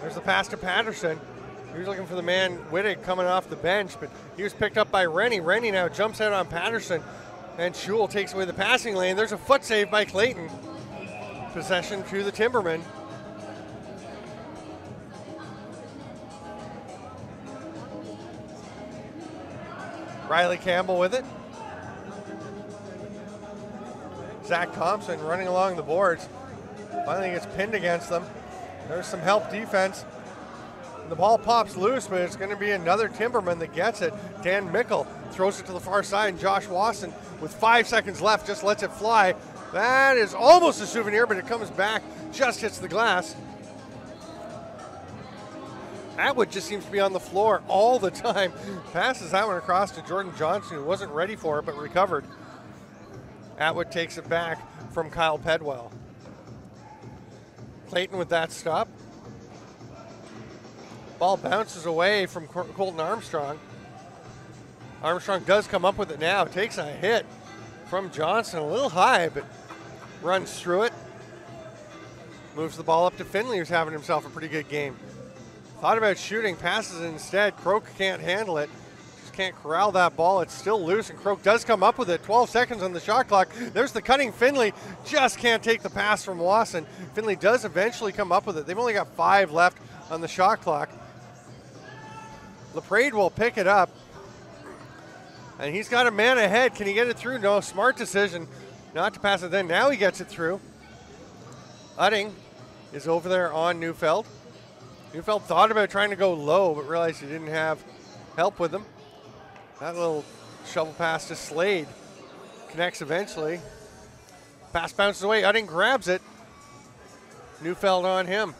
There's the pass to Patterson. He was looking for the man Wittig coming off the bench, but he was picked up by Rennie. Rennie now jumps out on Patterson, and Schul takes away the passing lane. There's a foot save by Clayton. Possession to the Timbermen. Riley Campbell with it. Zach Thompson running along the boards. Finally gets pinned against them. There's some help defense. The ball pops loose, but it's going to be another Timberman that gets it. Dan Mickle throws it to the far side, and Josh Wasson, with 5 seconds left, just lets it fly. That is almost a souvenir, but it comes back, just hits the glass. Atwood just seems to be on the floor all the time. Passes that one across to Jordan Johnson, who wasn't ready for it but recovered. Atwood takes it back from Kyle Pedwell. Clayton with that stop. Ball bounces away from Colton Armstrong. Armstrong does come up with it now. Takes a hit from Johnson, a little high, but runs through it. Moves the ball up to Finley, who's having himself a pretty good game. Thought about shooting, passes it instead. Croak can't handle it. Just can't corral that ball. It's still loose, and Croak does come up with it. 12 seconds on the shot clock. There's the cutting Finley. Just can't take the pass from Wasson. Finley does eventually come up with it. They've only got 5 left on the shot clock. LaPrade will pick it up. And he's got a man ahead. Can he get it through? No, smart decision not to pass it then. Now he gets it through. Utting is over there on Neufeld. Neufeld thought about trying to go low, but realized he didn't have help with him. That little shovel pass to Slade connects eventually. Pass bounces away. Utting grabs it. Neufeld on him.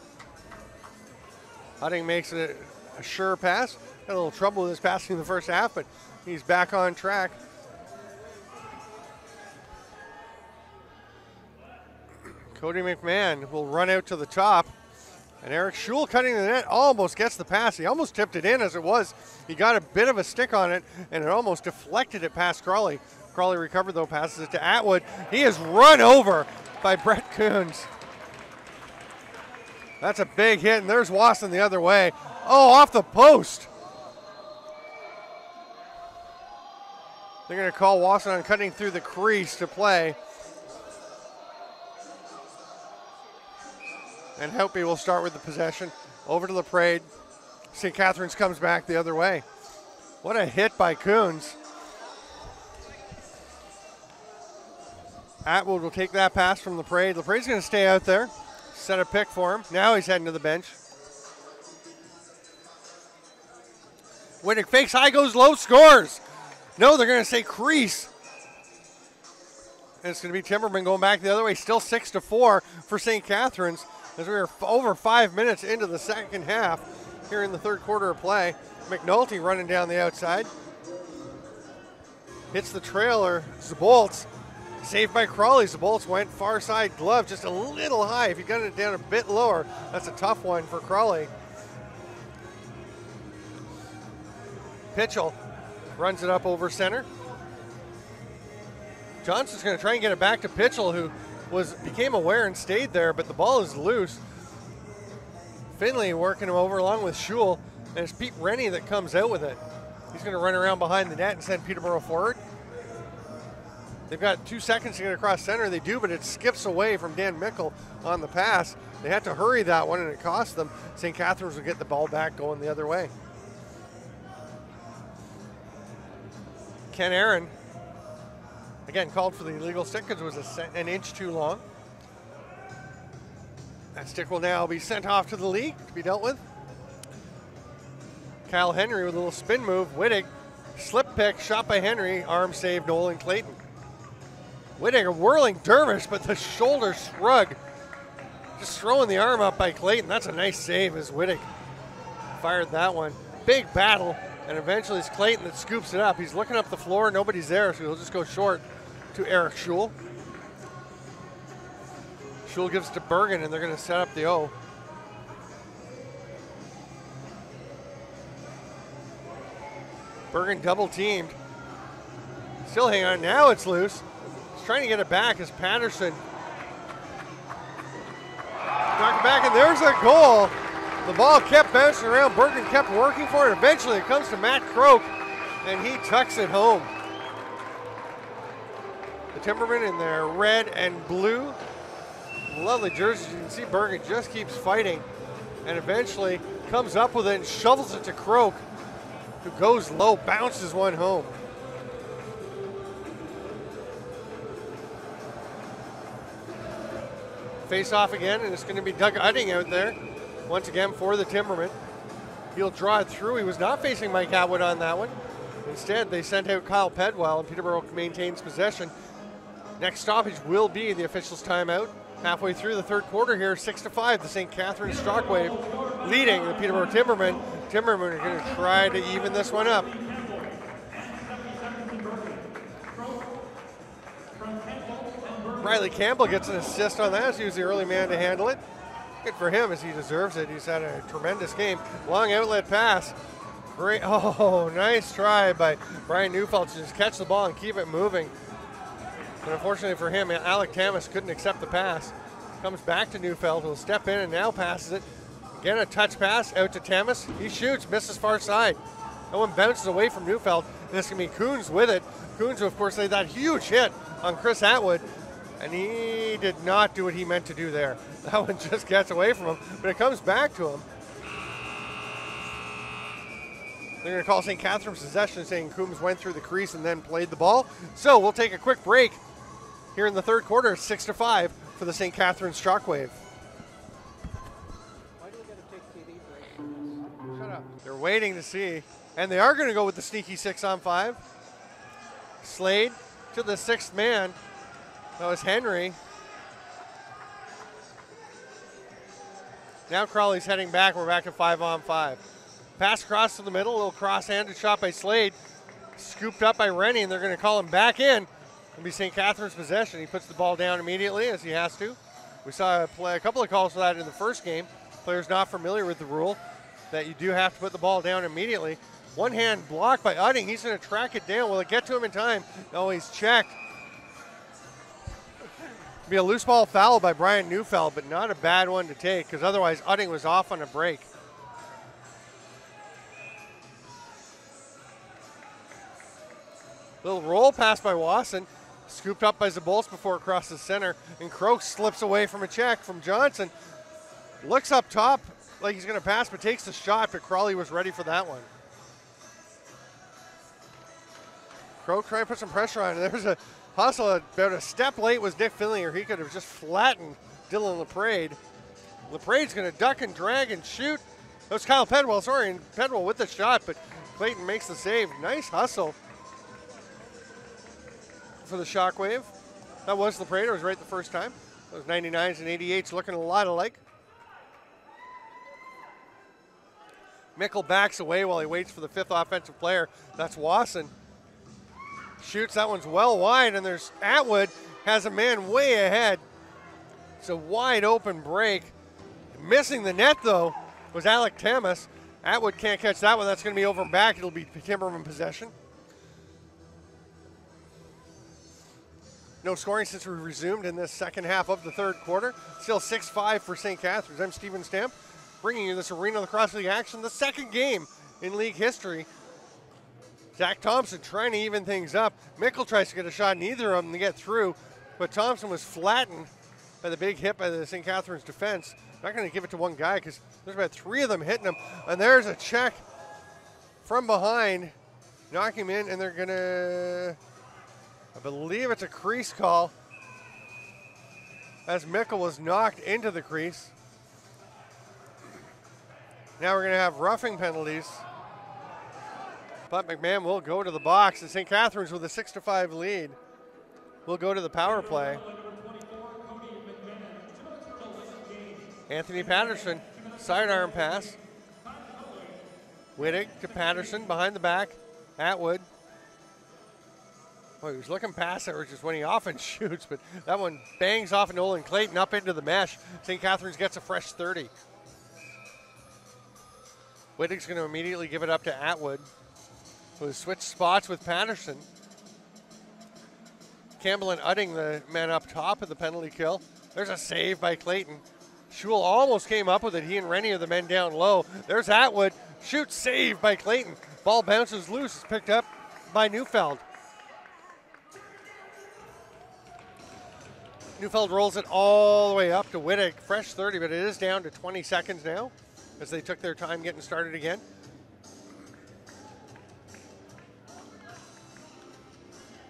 Utting makes it a sure pass. Had a little trouble with his passing in the first half, but he's back on track. Cody McMahon will run out to the top. And Eric Schul cutting the net almost gets the pass. He almost tipped it in as it was. He got a bit of a stick on it, and it almost deflected it past Crawley. Crawley recovered, though, passes it to Atwood. He is run over by Brett Coons. That's a big hit, and there's Wasson the other way. Oh, off the post. They're going to call Wasson on cutting through the crease to play. And Hopi will start with the possession. Over to LaPrade. St. Catharines comes back the other way. What a hit by Coons. Atwood will take that pass from LaPrade. LaPrade's going to stay out there. Set a pick for him. Now he's heading to the bench. Wittig fakes high, goes low, scores. No, they're going to say crease. And it's going to be Timbermen going back the other way. Still 6-4 for St. Catharines as we are over 5 minutes into the second half here in the third quarter of play. McNulty running down the outside. Hits the trailer. Zabolts saved by Crawley. Zabolts went far side glove just a little high. If you got it down a bit lower, that's a tough one for Crawley. Pitchell runs it up over center. Johnson's going to try and get it back to Pitchell, who became aware and stayed there, but the ball is loose. Finley working him over along with Schul, and it's Pete Rennie that comes out with it. He's going to run around behind the net and send Peterborough forward. They've got 2 seconds to get across center. They do, but it skips away from Dan Mickle on the pass. They had to hurry that one, and it cost them. St. Catharines will get the ball back going the other way. Ken Aaron, again, called for the illegal stick because it was an inch too long. That stick will now be sent off to the league to be dealt with. Kyle Henry with a little spin move. Wittig, slip pick, shot by Henry, arm save, Nolan Clayton. Wittig, a whirling dervish, but the shoulder shrug. Just throwing the arm up by Clayton. That's a nice save as Wittig fired that one. Big battle. And eventually it's Clayton that scoops it up. He's looking up the floor, nobody's there, so he'll just go short to Eric Schul. Schul gives it to Bergen, and they're going to set up the O. Bergen double teamed. Still hanging on, now it's loose. He's trying to get it back as Patterson knocked it back, and there's a goal. The ball kept bouncing around. Bergen kept working for it. Eventually it comes to Matt Croak, and he tucks it home. The Timbermen in their red and blue. Lovely jerseys. You can see Bergen just keeps fighting and eventually comes up with it and shovels it to Croak, who goes low, bounces one home. Face off again, and it's going to be Doug Utting out there. Once again for the Timbermen. He'll draw it through. He was not facing Mike Atwood on that one. Instead, they sent out Kyle Pedwell, and Peterborough maintains possession. Next stoppage will be the officials' timeout Halfway through the third quarter here, 6-5, the St. Catharines ShockWave leading the Peterborough Timbermen. Timbermen are going to try to even this one up. Riley Campbell gets an assist on that. He was the early man to handle it. Good for him, as he deserves it. He's had a tremendous game. Long outlet pass. Great. Oh, nice try by Brian Neufeld to just catch the ball and keep it moving. But unfortunately for him, Alec Tamas couldn't accept the pass. Comes back to Neufeld, who'll step in and now passes it. Again, a touch pass out to Tamas. He shoots, misses far side. That one bounces away from Neufeld. And this can be Coons with it. Coons, who of course, laid that huge hit on Chris Atwood. And he did not do what he meant to do there. That one just gets away from him, but it comes back to him. They're going to call St. Catharines possession, saying Coombs went through the crease and then played the ball. So we'll take a quick break here in the third quarter. It's 6-5 for the St. Catharines ShockWave. Why do we got to take TV break? Shut up. They're waiting to see, and they are going to go with the sneaky 6-on-5. Slade to the sixth man. That was Henry. Now Crawley's heading back. We're back at 5-on-5. Pass across to the middle. A little cross-handed shot by Slade. Scooped up by Rennie, and they're going to call him back in. It'll be St. Catharines' possession. He puts the ball down immediately, as he has to. We saw a couple of calls for that in the first game. Players not familiar with the rule that you do have to put the ball down immediately. One hand blocked by Udding. He's going to track it down. Will it get to him in time? No, he's checked. Be a loose ball foul by Brian Neufeld, but not a bad one to take, because otherwise Udding was off on a break. Little roll pass by Wasson, scooped up by Zabolts before it crosses center, and Croak slips away from a check from Johnson. Looks up top like he's going to pass, but takes the shot, but Crawley was ready for that one. Croak trying to put some pressure on it. There's a hustle about a step late was Nick Fillinger. He could have just flattened Dylan LaPrade. LaPrade's going to duck and drag and shoot. That was Kyle Pedwell, sorry, and Pedwell with the shot, but Clayton makes the save. Nice hustle for the ShockWave. That was LaPrade. It was right the first time. Those 99s and 88s looking a lot alike. Mickle backs away while he waits for the fifth offensive player. That's Wasson. Shoots, that one's well wide, and there's Atwood has a man way ahead. It's a wide open break. Missing the net, though, was Alec Tamas. Atwood can't catch that one. That's going to be over and back. It'll be Timberman possession. No scoring since we resumed in this second half of the third quarter. Still 6-5 for St. Catharines. I'm Steven Stamp, bringing you this Arenalacrosseleague action, the second game in league history. Zach Thompson trying to even things up. Mickle tries to get a shot, neither of them to get through, but Thompson was flattened by the big hit by the St. Catharines defense. Not going to give it to one guy because there's about three of them hitting him, and there's a check from behind, knock him in, and they're going to, I believe it's a crease call, as Mickle was knocked into the crease. Now we're going to have roughing penalties. But McMahon will go to the box, and St. Catharines with a 6-5 lead will go to the power play. Anthony Patterson, sidearm pass. Wittig to Patterson, behind the back. Atwood. Well, he was looking past it, which is when he often shoots, but that one bangs off Nolan Clayton up into the mesh. St. Catharines gets a fresh 30. Wittig's going to immediately give it up to Atwood, who has switched spots with Patterson. Campbell and Udding, the men up top of the penalty kill. There's a save by Clayton. Schul almost came up with it. He and Rennie are the men down low. There's Atwood. Shoot, save by Clayton. Ball bounces loose. It's picked up by Neufeld. Neufeld rolls it all the way up to Wittig. Fresh 30, but it is down to 20 seconds now as they took their time getting started again.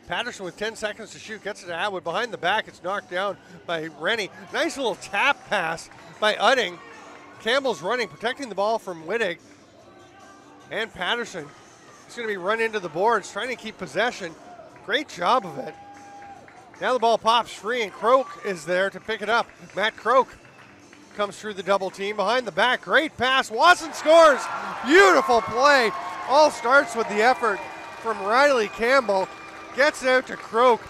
Patterson with 10 seconds to shoot, gets it to Atwood. Behind the back, it's knocked down by Rennie. Nice little tap pass by Udding. Campbell's running, protecting the ball from Wittig. And Patterson is going to be run into the boards, trying to keep possession. Great job of it. Now the ball pops free, and Croak is there to pick it up. Matt Croak comes through the double team behind the back. Great pass. Wasson scores. Beautiful play. All starts with the effort from Riley Campbell. Gets it out to Croak.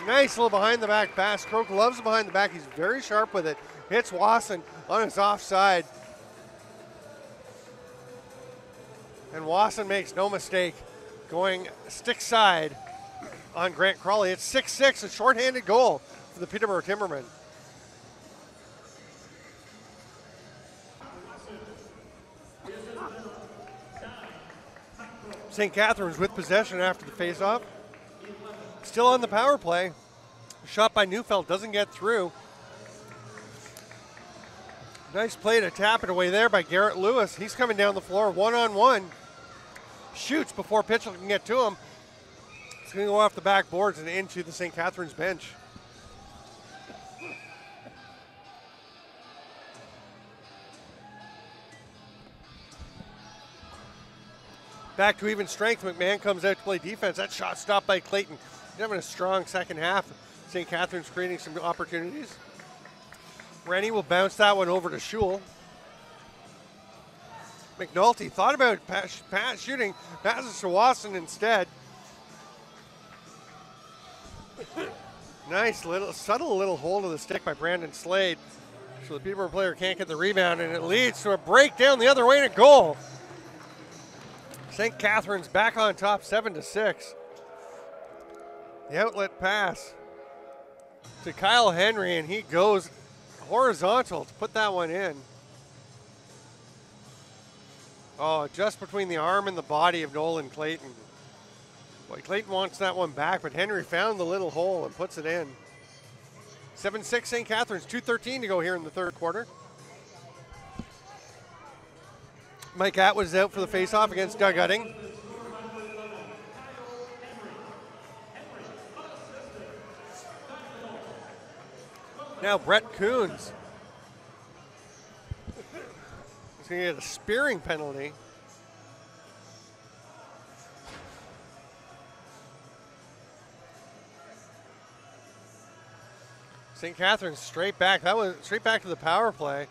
Nice little behind the back pass. Croak loves the behind the back. He's very sharp with it. Hits Wasson on his offside. And Wasson makes no mistake, going stick side on Grant Crawley. It's 6-6, a shorthanded goal for the Peterborough Timbermen. St. Catharines with possession after the faceoff. Still on the power play. Shot by Neufeld doesn't get through. Nice play to tap it away there by Garrett Lewis. He's coming down the floor one-on-one. Shoots before Pitchell can get to him. It's going to go off the backboards and into the St. Catharines bench. Back to even strength. McMahon comes out to play defense. That shot stopped by Clayton. He's having a strong second half. St. Catharines creating some opportunities. Rennie will bounce that one over to Schul. McNulty thought about shooting, passes to Wasson instead. Nice little, subtle little hold of the stick by Brandon Slade. So the Peterborough player can't get the rebound, and it leads to a breakdown the other way and a goal. St. Catharines back on top, 7-6. The outlet pass to Kyle Henry, and he goes horizontal to put that one in. Oh, just between the arm and the body of Nolan Clayton. Boy, Clayton wants that one back, but Henry found the little hole and puts it in. 7-6 St. Catharines, 2:13 to go here in the third quarter. Mike Atwood is out for the faceoff against Doug Utting. Now Brett Coons. He's going to get a spearing penalty. St. Catharines straight back. That was straight back to the power play.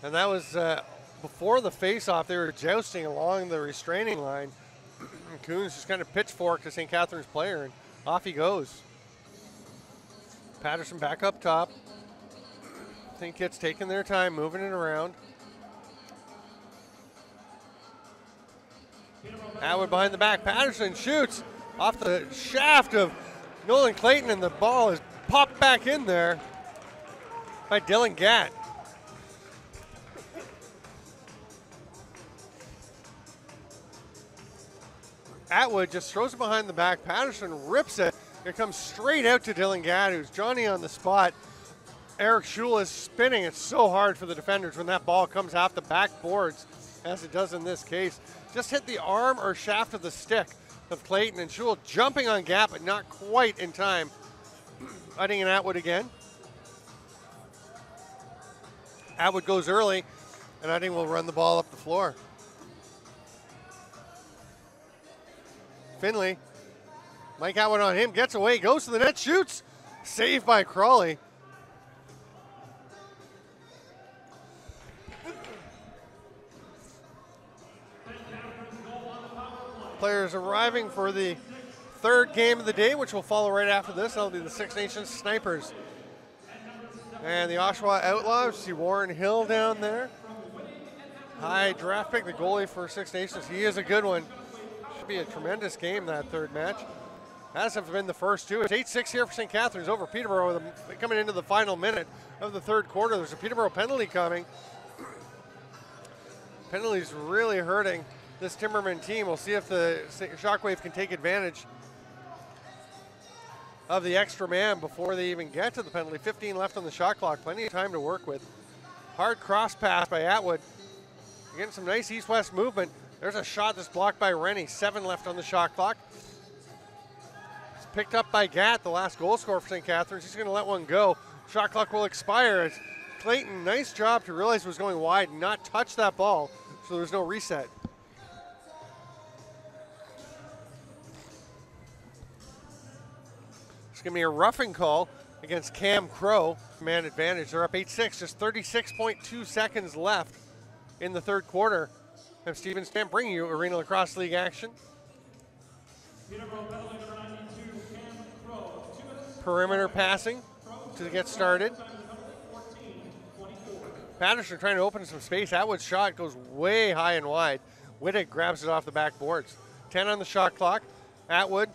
And that was before the face-off. They were jousting along the restraining line. Coons just kind of pitchforked to St. Catharines player, and off he goes. Patterson back up top. I think it's taking their time moving it around. Atwood behind the back. Patterson shoots off the shaft of Nolan Clayton, and the ball is popped back in there by Dylan Gatt. Atwood just throws it behind the back. Patterson rips it. It comes straight out to Dylan Gatt, who's Johnny on the spot. Eric Schul is spinning. It's so hard for the defenders when that ball comes off the backboards, as it does in this case. Just hit the arm or shaft of the stick of Clayton, and Schul jumping on Gatt, but not quite in time. Utting and Atwood again. Atwood goes early, and Utting will run the ball up the floor. Finley, Mike Atwood on him, gets away, goes to the net, shoots. Saved by Crawley. Players arriving for the third game of the day, which will follow right after this. That'll be the Six Nations Snipers and the Oshawa Outlaws. See Warren Hill down there. High draft pick, the goalie for Six Nations. He is a good one. Should be a tremendous game, that third match. As have been the first two. It's 8-6 here for St. Catharines over Peterborough, coming into the final minute of the third quarter. There's a Peterborough penalty coming. Penalty's really hurting this Timberman team. We'll see if the ShockWave can take advantage of the extra man before they even get to the penalty. 15 left on the shot clock. Plenty of time to work with. Hard cross pass by Atwood. Getting some nice east-west movement. There's a shot that's blocked by Rennie. 7 left on the shot clock. It's picked up by Gatt, the last goal scorer for St. Catharines. He's going to let one go. Shot clock will expire as Clayton, nice job to realize it was going wide and not touch that ball, so there's no reset. going to be a roughing call against Cam Crow. Man advantage. They're up 8-6, just 36.2 seconds left in the third quarter. I'm Steven Stamp bringing you Arena Lacrosse League action. Perimeter passing to get started. Patterson trying to open some space. Atwood's shot goes way high and wide. Wittig grabs it off the backboards. 10 on the shot clock. Atwood,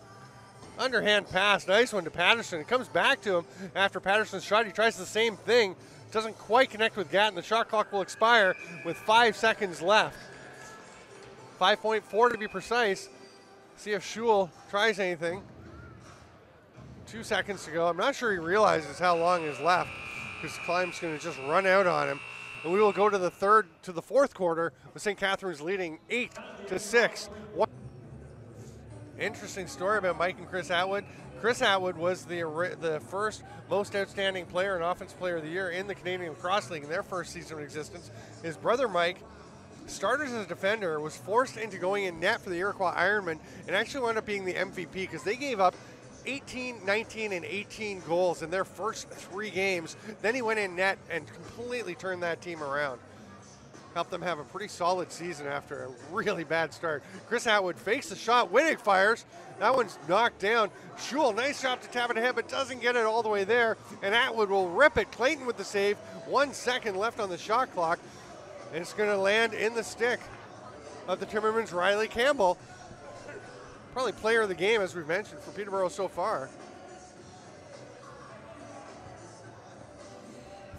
underhand pass. Nice one to Patterson. It comes back to him after Patterson's shot. He tries the same thing. Doesn't quite connect with Gatton. The shot clock will expire with 5 seconds left. 5.4 to be precise. See if Schul tries anything. 2 seconds to go. I'm not sure he realizes how long is left because Klime's going to just run out on him. And we will go to the fourth quarter with St. Catharines leading 8-6. Interesting story about Mike and Chris Atwood. Chris Atwood was the first most outstanding player and offensive player of the year in the Canadian Lacrosse League in their first season of existence. His brother Mike started as a defender, was forced into going in net for the Iroquois Ironmen, and actually wound up being the MVP because they gave up 18, 19, and 18 goals in their first 3 games. Then he went in net and completely turned that team around. Helped them have a pretty solid season after a really bad start. Chris Atwood fakes the shot. Wittig fires. That one's knocked down. Schul, nice shot to tap it ahead, but doesn't get it all the way there. And Atwood will rip it. Clayton with the save. 1 second left on the shot clock. And it's going to land in the stick of the Timbermen's Riley Campbell. Probably player of the game, as we've mentioned, for Peterborough so far.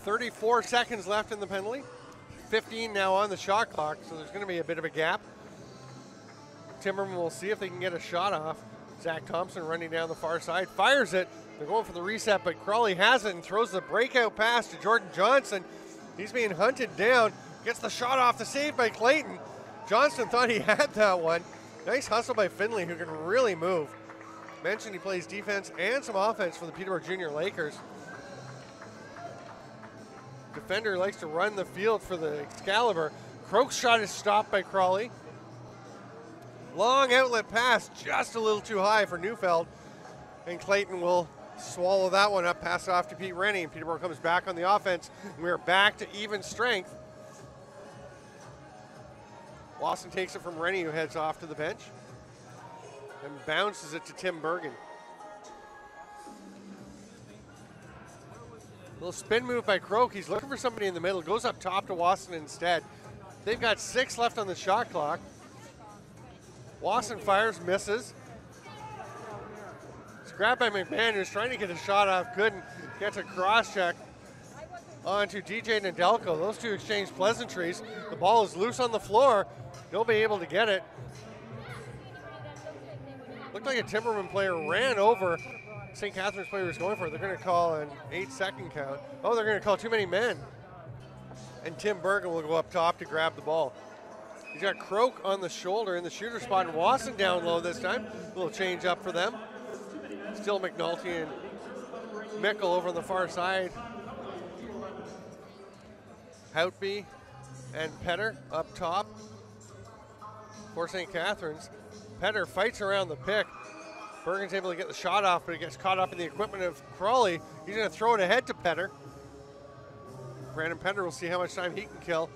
34 seconds left in the penalty. 15 now on the shot clock, so there's going to be a bit of a gap. Timbermen will see if they can get a shot off. Zach Thompson running down the far side, fires it. They're going for the reset, but Crawley has it and throws the breakout pass to Jordan Johnson. He's being hunted down, gets the shot off, the save by Clayton. Johnston thought he had that one. Nice hustle by Finley, who can really move. Mentioned he plays defense and some offense for the Peterborough Junior Lakers. Defender likes to run the field for the Excalibur. Croak's shot is stopped by Crawley. Long outlet pass, just a little too high for Neufeld. And Clayton will swallow that one up, pass it off to Pete Rennie. And Peterborough comes back on the offense. And we are back to even strength. Lawson takes it from Rennie, who heads off to the bench. And bounces it to Tim Bergen. Little spin move by Croak. He's looking for somebody in the middle. Goes up top to Wasson instead. They've got 6 left on the shot clock. Wasson fires, misses. It's grabbed by McMahon, who's trying to get a shot off. Couldn't. Gets a cross check onto DJ Nedelko. Those two exchange pleasantries. The ball is loose on the floor. They'll be able to get it. Looked like a Timberman player ran over St. Catharines player was going for it. They're going to call an 8-second count. Oh, they're going to call too many men. And Tim Bergen will go up top to grab the ball. He's got Croak on the shoulder in the shooter spot, and Wasson down low this time. A little change up for them. Still McNulty and Mickle over on the far side. Houtby and Petter up top for St. Catharines. Petter fights around the pick. Bergen's able to get the shot off, but it gets caught up in the equipment of Crawley. He's going to throw it ahead to Petter. Brandon Petter will see how much time he can kill.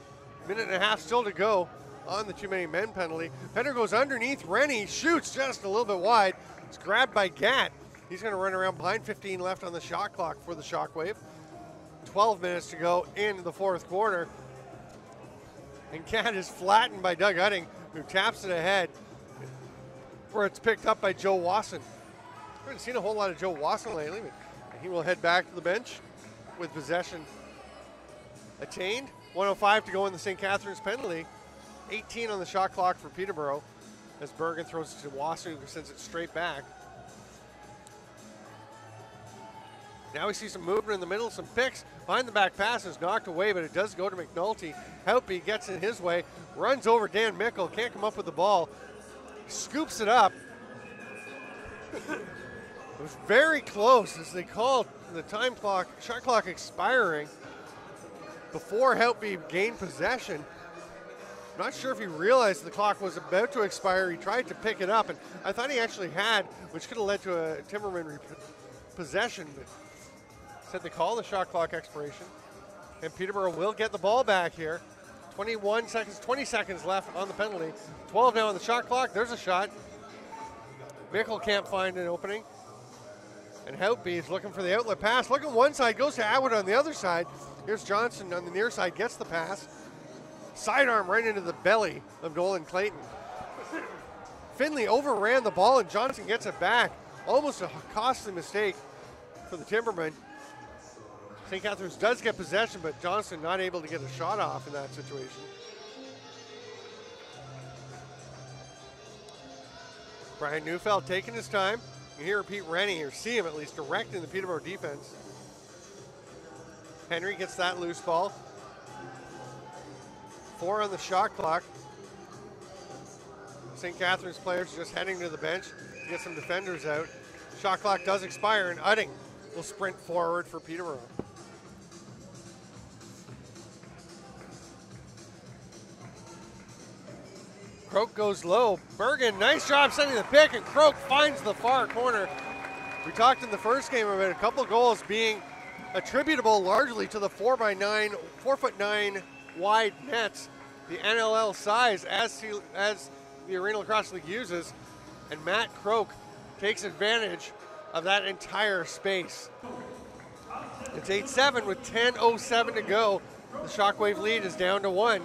Minute and a half still to go on the too many men penalty. Petter goes underneath Rennie, shoots just a little bit wide. It's grabbed by Gat. He's going to run around behind. 15 left on the shot clock for the ShockWave. 12 minutes to go in the fourth quarter. And Gat is flattened by Doug Utting, who taps it ahead, where it's picked up by Joe Wasson. We haven't seen a whole lot of Joe Wasson lately, but he will head back to the bench with possession attained. 1:05 to go in the St. Catharines penalty. 18 on the shot clock for Peterborough as Bergen throws it to Wasson, who sends it straight back. Now we see some movement in the middle, some picks. Behind the back pass is knocked away, but it does go to McNulty. Houtby gets in his way, runs over Dan Mickle, can't come up with the ball. Scoops it up. It was very close as they called the time clock, shot clock expiring before Houtby gained possession. I'm not sure if he realized the clock was about to expire. He tried to pick it up, and I thought he actually had, which could have led to a Timberman possession. Said they call the shot clock expiration. And Peterborough will get the ball back here. 20 seconds left on the penalty. 12 now on the shot clock. There's a shot. Mickle can't find an opening. And Houtby is looking for the outlet pass. Looking one side, goes to Atwood on the other side. Here's Johnson on the near side, gets the pass. Sidearm right into the belly of Nolan Clayton. Finley overran the ball and Johnson gets it back. Almost a costly mistake for the Timbermen. St. Catharines does get possession, but Johnson not able to get a shot off in that situation. Brian Neufeld taking his time. You hear Pete Rennie, or see him at least, directing the Peterborough defense. Henry gets that loose ball. 4 on the shot clock. St. Catharines players just heading to the bench to get some defenders out. Shot clock does expire, and Udding will sprint forward for Peterborough. Croak goes low. Bergen, nice job sending the pick, and Croak finds the far corner. We talked in the first game about a couple goals being attributable largely to the 4'9" wide nets, the NLL size as the Arenalacrosseleague uses, and Matt Croak takes advantage of that entire space. It's 8-7 with 10:07 to go. The ShockWave lead is down to 1.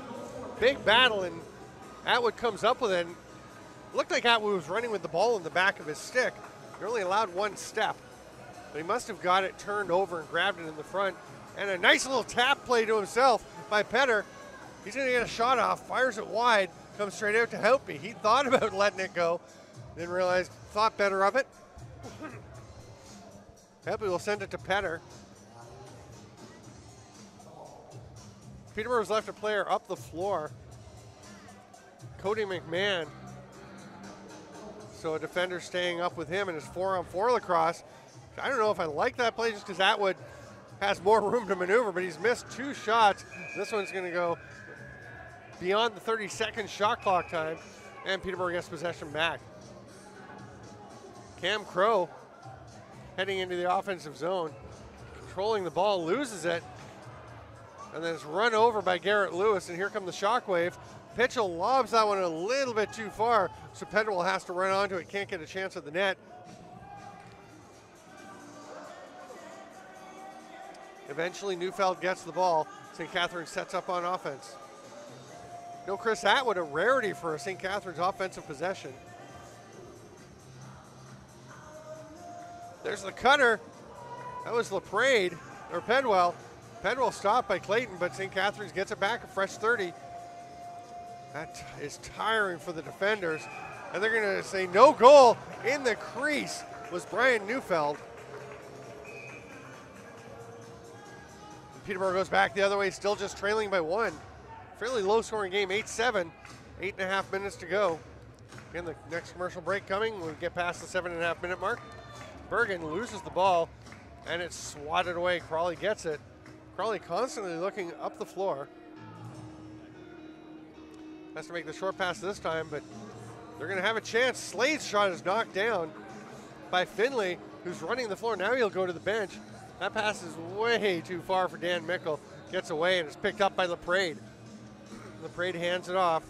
Big battle, and Atwood comes up with it. It looked like Atwood was running with the ball in the back of his stick. He only allowed 1 step, but he must have got it turned over and grabbed it in the front. And a nice little tap play to himself by Petter. He's going to get a shot off, fires it wide, comes straight out to Houtby. He thought about letting it go, then realized, thought better of it. Houtby will send it to Petter. Peterborough's left a player up the floor. Cody McMahon. So a defender staying up with him in his 4-on-4 lacrosse. I don't know if I like that play just because Atwood has more room to maneuver, but he's missed 2 shots. This one's going to go beyond the 30-second shot clock time, and Peterborough gets possession back. Cam Crow heading into the offensive zone, controlling the ball, loses it, and then it's run over by Garrett Lewis, and here come the ShockWave. Pitchell lobs that one a little bit too far, so Petrel has to run onto it, can't get a chance at the net. Eventually, Neufeld gets the ball. St. Catharines sets up on offense. No Chris Atwood, a rarity for a St. Catharines offensive possession. There's the cutter. That was LaPrade, or Pedwell. Pedwell stopped by Clayton, but St. Catharines gets it back, a fresh 30. That is tiring for the defenders. And they're going to say no goal. In the crease was Brian Neufeld. Peterborough goes back the other way, still just trailing by 1. Fairly low scoring game, 8-7. 8.5 minutes to go. Again, the next commercial break coming. We'll get past the 7.5 minute mark. Bergen loses the ball, and it's swatted away. Crawley gets it. Crawley constantly looking up the floor. Has to make the short pass this time, but they're going to have a chance. Slade's shot is knocked down by Finley, who's running the floor. Now he'll go to the bench. That pass is way too far for Dan Mickle. Gets away, and it's picked up by LaPrade. LaPrade hands it off.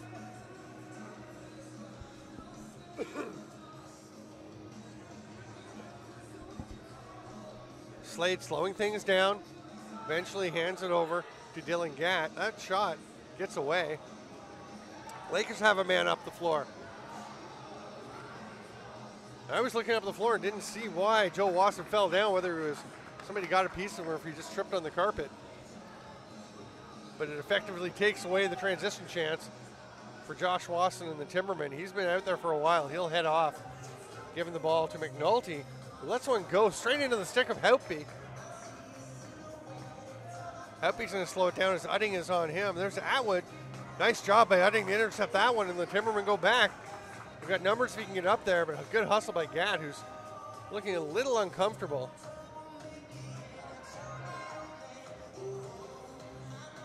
Slade slowing things down. Eventually hands it over to Dylan Gatt. That shot gets away. Lakers have a man up the floor. I was looking up the floor and didn't see why Joe Wasson fell down, whether it was somebody got a piece of him or if he just tripped on the carpet. But it effectively takes away the transition chance for Josh Wasson and the Timbermen. He's been out there for a while. He'll head off, giving the ball to McNulty. He lets one go straight into the stick of Houtby. Houtby's going to slow it down as Udding is on him. There's Atwood. Nice job by Udding to intercept that one, and the Timbermen go back. We've got numbers if he can get up there, but a good hustle by Gatt, who's looking a little uncomfortable.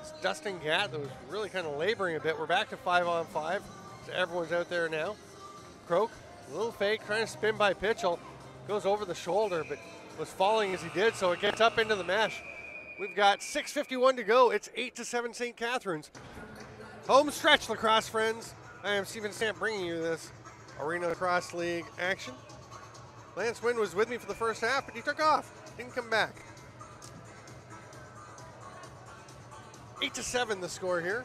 It's Dustin Gatt that was really kind of laboring a bit. We're back to 5-on-5, so everyone's out there now. Croak, a little fake, trying to spin by Pitchell. Goes over the shoulder, but was falling as he did, so it gets up into the mesh. We've got 6:51 to go. It's 8-7 St. Catharines. Home stretch, lacrosse friends. I am Stephen Stamp bringing you this Arenalacrosseleague action. Lance Wynn was with me for the first half, but he took off. Didn't come back. 8-7 the score here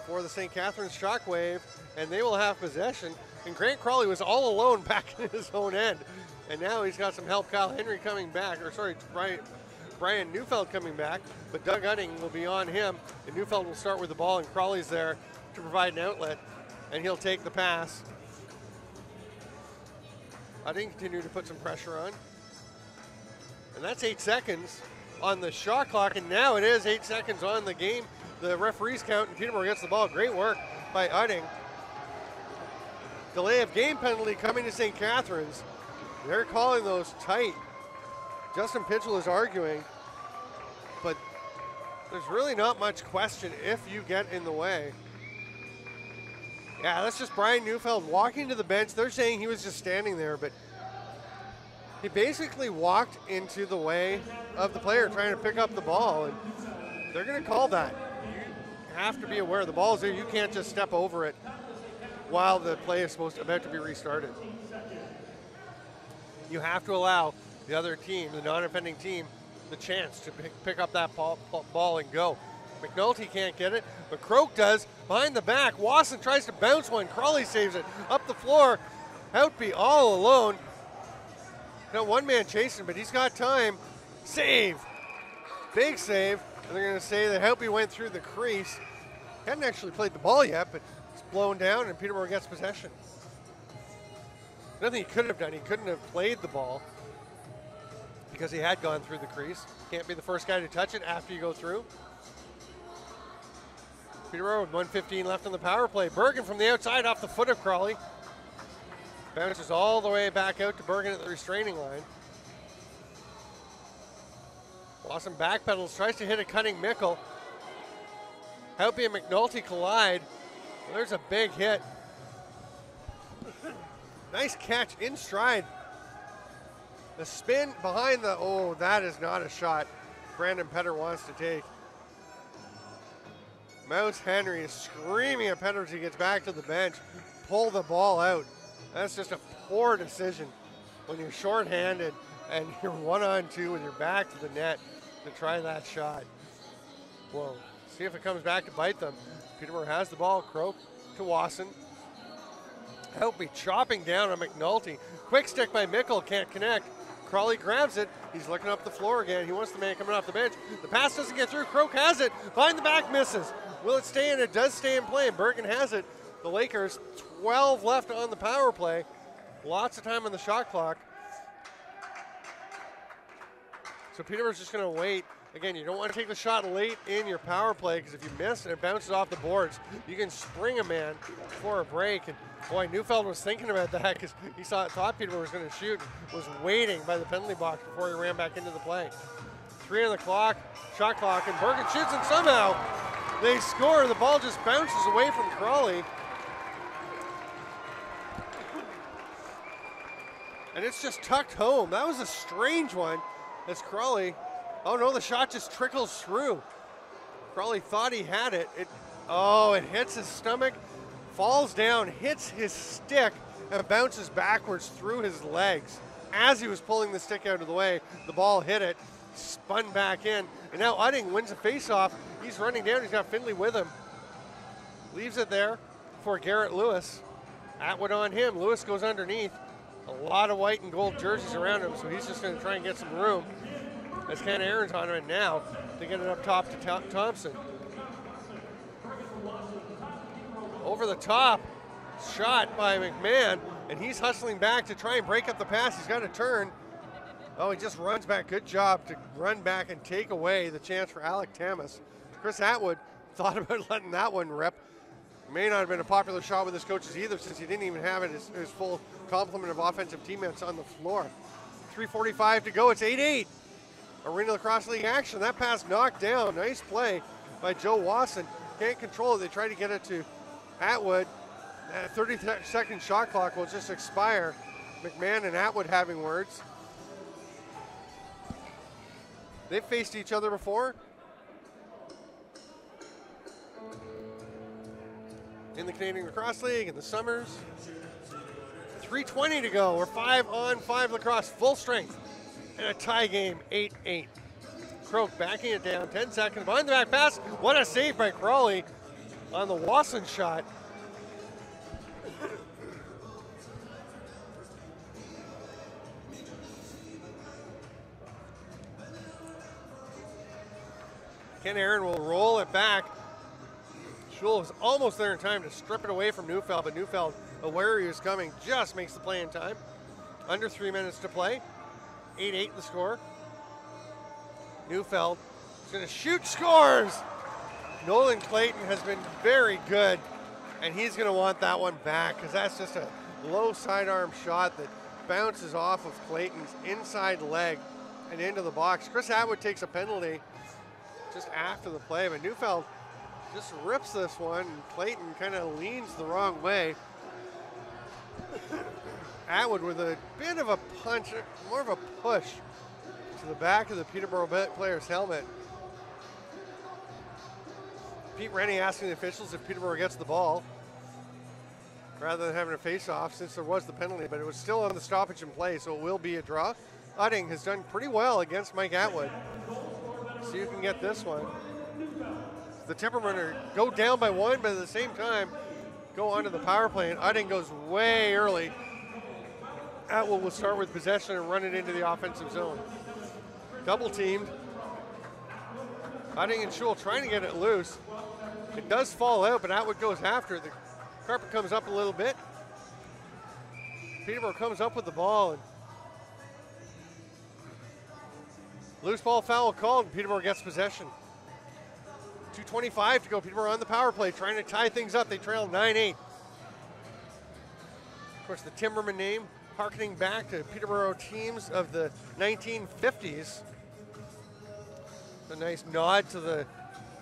for the St. Catharines ShockWave, and they will have possession. And Grant Crawley was all alone back in his own end. And now he's got some help. Kyle Henry coming back, or sorry, Brian Neufeld coming back, but Doug Utting will be on him. And Neufeld will start with the ball, and Crawley's there to provide an outlet, and he'll take the pass. Utting continue to put some pressure on. And that's 8 seconds on the shot clock, and now it is 8 seconds on the game. The referees count, and Peterborough gets the ball. Great work by Utting. Delay of game penalty coming to St. Catharines. They're calling those tight. Justin Pitchell is arguing, but there's really not much question if you get in the way. Yeah, that's just Brian Neufeld walking to the bench. They're saying he was just standing there, but he basically walked into the way of the player trying to pick up the ball, and they're going to call that. You have to be aware the ball's there. You can't just step over it while the play is about to be restarted. You have to allow the other team, the non-offending team, the chance to pick up that ball and go. McNulty can't get it, but Croak does. Behind the back, Wasson tries to bounce one. Crawley saves it up the floor. Houtby all alone. Now one man chasing, but he's got time. Save. Big save. And they're going to say that Houtby went through the crease. Hadn't actually played the ball yet, but it's blown down, and Peterborough gets possession. Nothing he could have done. He couldn't have played the ball because he had gone through the crease. Can't be the first guy to touch it after you go through. Peterborough with 1:15 left on the power play. Bergen from the outside off the foot of Crawley. Bounces all the way back out to Bergen at the restraining line. Wasson backpedals, tries to hit a cutting Mickle. Houtby and McNulty collide. Well, there's a big hit. Nice catch in stride. The spin behind the, oh, that is not a shot Brandon Petter wants to take. Mouse Henry is screaming at Petter as he gets back to the bench. Pull the ball out. That's just a poor decision when you're shorthanded and you're 1-on-2 with your back to the net to try that shot. Well, see if it comes back to bite them. Peterborough has the ball. Croak to Wasson. Houtby chopping down on McNulty. Quick stick by Mickle, can't connect. Crawley grabs it. He's looking up the floor again. He wants the man coming off the bench. The pass doesn't get through. Croak has it. Behind the back, misses. Will it stay in? It does stay in play. Bergen has it. The Lakers, 12 left on the power play. Lots of time on the shot clock. So Peterborough's just going to wait. Again, you don't want to take the shot late in your power play because if you miss and it bounces off the boards, you can spring a man for a break. And boy, Neufeld was thinking about that because he thought Peterborough was going to shoot, was waiting by the penalty box before he ran back into the play. 3 on the clock, shot clock, and Bergen shoots, and somehow they score. The ball just bounces away from Crawley. And it's just tucked home. That was a strange one as Crawley. Oh no, the shot just trickles through. Crawley thought he had it. It hits his stomach, falls down, hits his stick, and bounces backwards through his legs. As he was pulling the stick out of the way, the ball hit it, spun back in, and now Utting wins a faceoff. He's running down, he's got Findlay with him. Leaves it there for Garrett Lewis. Atwood on him, Lewis goes underneath. A lot of white and gold jerseys around him, so he's just gonna try and get some room. As Ken Aaron's on him, and now they get it up top to Thompson. Over the top, shot by McMahon, and he's hustling back to try and break up the pass. He's got to turn. Oh, he just runs back. Good job to run back and take away the chance for Alec Tamas. Chris Atwood thought about letting that one rip. It may not have been a popular shot with his coaches either, since he didn't even have it his full complement of offensive teammates on the floor. 3:45 to go. It's 8-8. Arenalacrosseleague action. That pass knocked down. Nice play by Joe Wasson. Can't control it. They try to get it to Atwood. 30-second shot clock will just expire. McMahon and Atwood having words. They've faced each other before. In the Canadian Lacrosse League in the summers. 3:20 to go. We're 5-on-5 lacrosse, full strength. And a tie game, 8-8. Croak backing it down, 10 seconds. Behind the back pass. What a save by Crawley on the Wasson shot. Ken Aaron will roll it back. Schul was almost there in time to strip it away from Neufeld, but Neufeld, aware he was coming, just makes the play in time. Under 3 minutes to play. 8-8 the score. Neufeld is going to shoot, scores! Nolan Clayton has been very good, and he's going to want that one back because that's just a low sidearm shot that bounces off of Clayton's inside leg and into the box. Chris Atwood takes a penalty just after the play, but Neufeld just rips this one, and Clayton kind of leans the wrong way. Atwood with a bit of a punch, more of a push to the back of the Peterborough player's helmet. Pete Rennie asking the officials if Peterborough gets the ball rather than having a face-off since there was the penalty, but it was still on the stoppage in play, so it will be a draw. Udding has done pretty well against Mike Atwood. So you can get this one. The Timbermen go down by one, but at the same time, go onto the power play, and Udding goes way early. Atwood will start with possession and run it into the offensive zone. Double teamed. Udding and Schul trying to get it loose. It does fall out, but Atwood goes after it. The carpet comes up a little bit. Peterborough comes up with the ball, and loose ball foul called, and Peterborough gets possession. 2:25 to go. Peterborough on the power play, trying to tie things up. They trail 9-8. Of course, the Timberman name, harkening back to Peterborough teams of the 1950s. A nice nod to the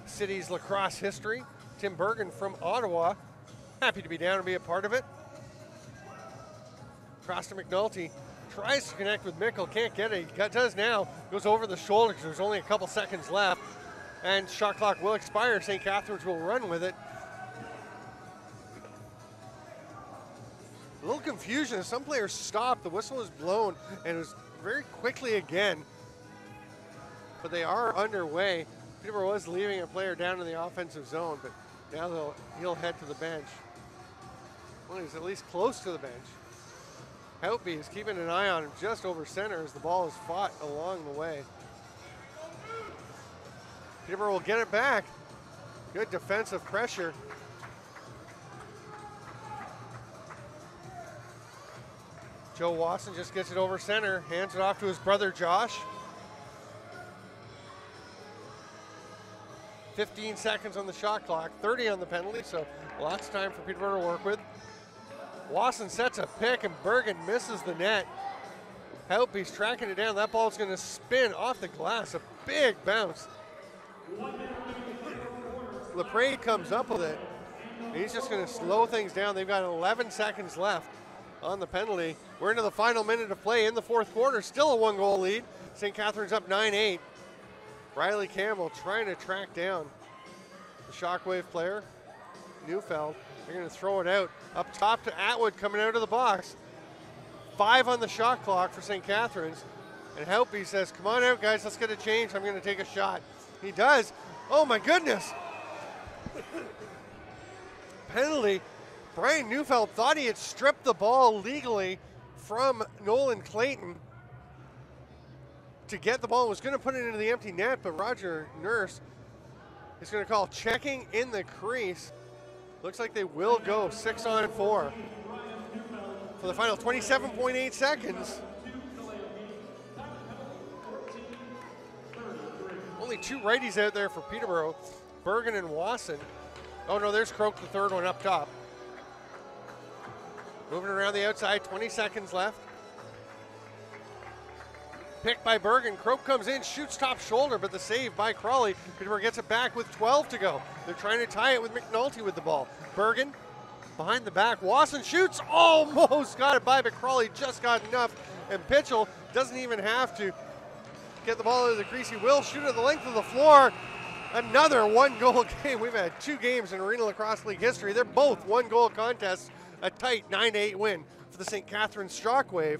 city's lacrosse history. Tim Bergen from Ottawa, happy to be down and be a part of it. Cross to McNulty, tries to connect with Mickle, can't get it. He does now, goes over the shoulder because there's only a couple seconds left. And shot clock will expire. St. Catharines will run with it. A little confusion as some players stopped. The whistle is blown and it was very quickly again. But they are underway. Peterborough was leaving a player down in the offensive zone, but now he'll head to the bench. Well, he's at least close to the bench. Houtby is keeping an eye on him just over center as the ball is fought along the way. Peterborough will get it back. Good defensive pressure. Joe Wasson just gets it over center, hands it off to his brother Josh. 15 seconds on the shot clock, 30 on the penalty, so lots of time for Peterborough to work with. Wasson sets a pick and Bergen misses the net. Houtby's tracking it down. That ball's going to spin off the glass, a big bounce. LaPrade comes up with it. He's just going to slow things down. They've got 11 seconds left on the penalty. We're into the final minute of play in the fourth quarter. Still a 1-goal lead. St. Catharines up 9-8. Riley Campbell trying to track down the ShockWave player, Neufeld. They're going to throw it out. Up top to Atwood coming out of the box. 5 on the shot clock for St. Catharines. And Houtby says, come on out, guys, let's get a change. I'm going to take a shot. He does. Oh, my goodness. Penalty. Brian Neufeld thought he had stripped the ball legally from Nolan Clayton to get the ball. Was going to put it into the empty net, but Roger Nurse is going to call checking in the crease. Looks like they will go 6-on-4 for the final 27.8 seconds. Only 2 righties out there for Peterborough, Bergen and Wasson. Oh no, there's Croak, the third one up top. Moving around the outside, 20 seconds left. Picked by Bergen, Croak comes in, shoots top shoulder, but the save by Crawley. Peterborough gets it back with 12 to go. They're trying to tie it with McNulty with the ball. Bergen behind the back, Wasson shoots, almost got it by, but Crawley just got enough, and Pitchell doesn't even have to get the ball into the crease. He will shoot at the length of the floor. Another one-goal game. We've had 2 games in Arena Lacrosse League history. They're both one-goal contests, a tight 9-8 win for the St. Catharines ShockWave.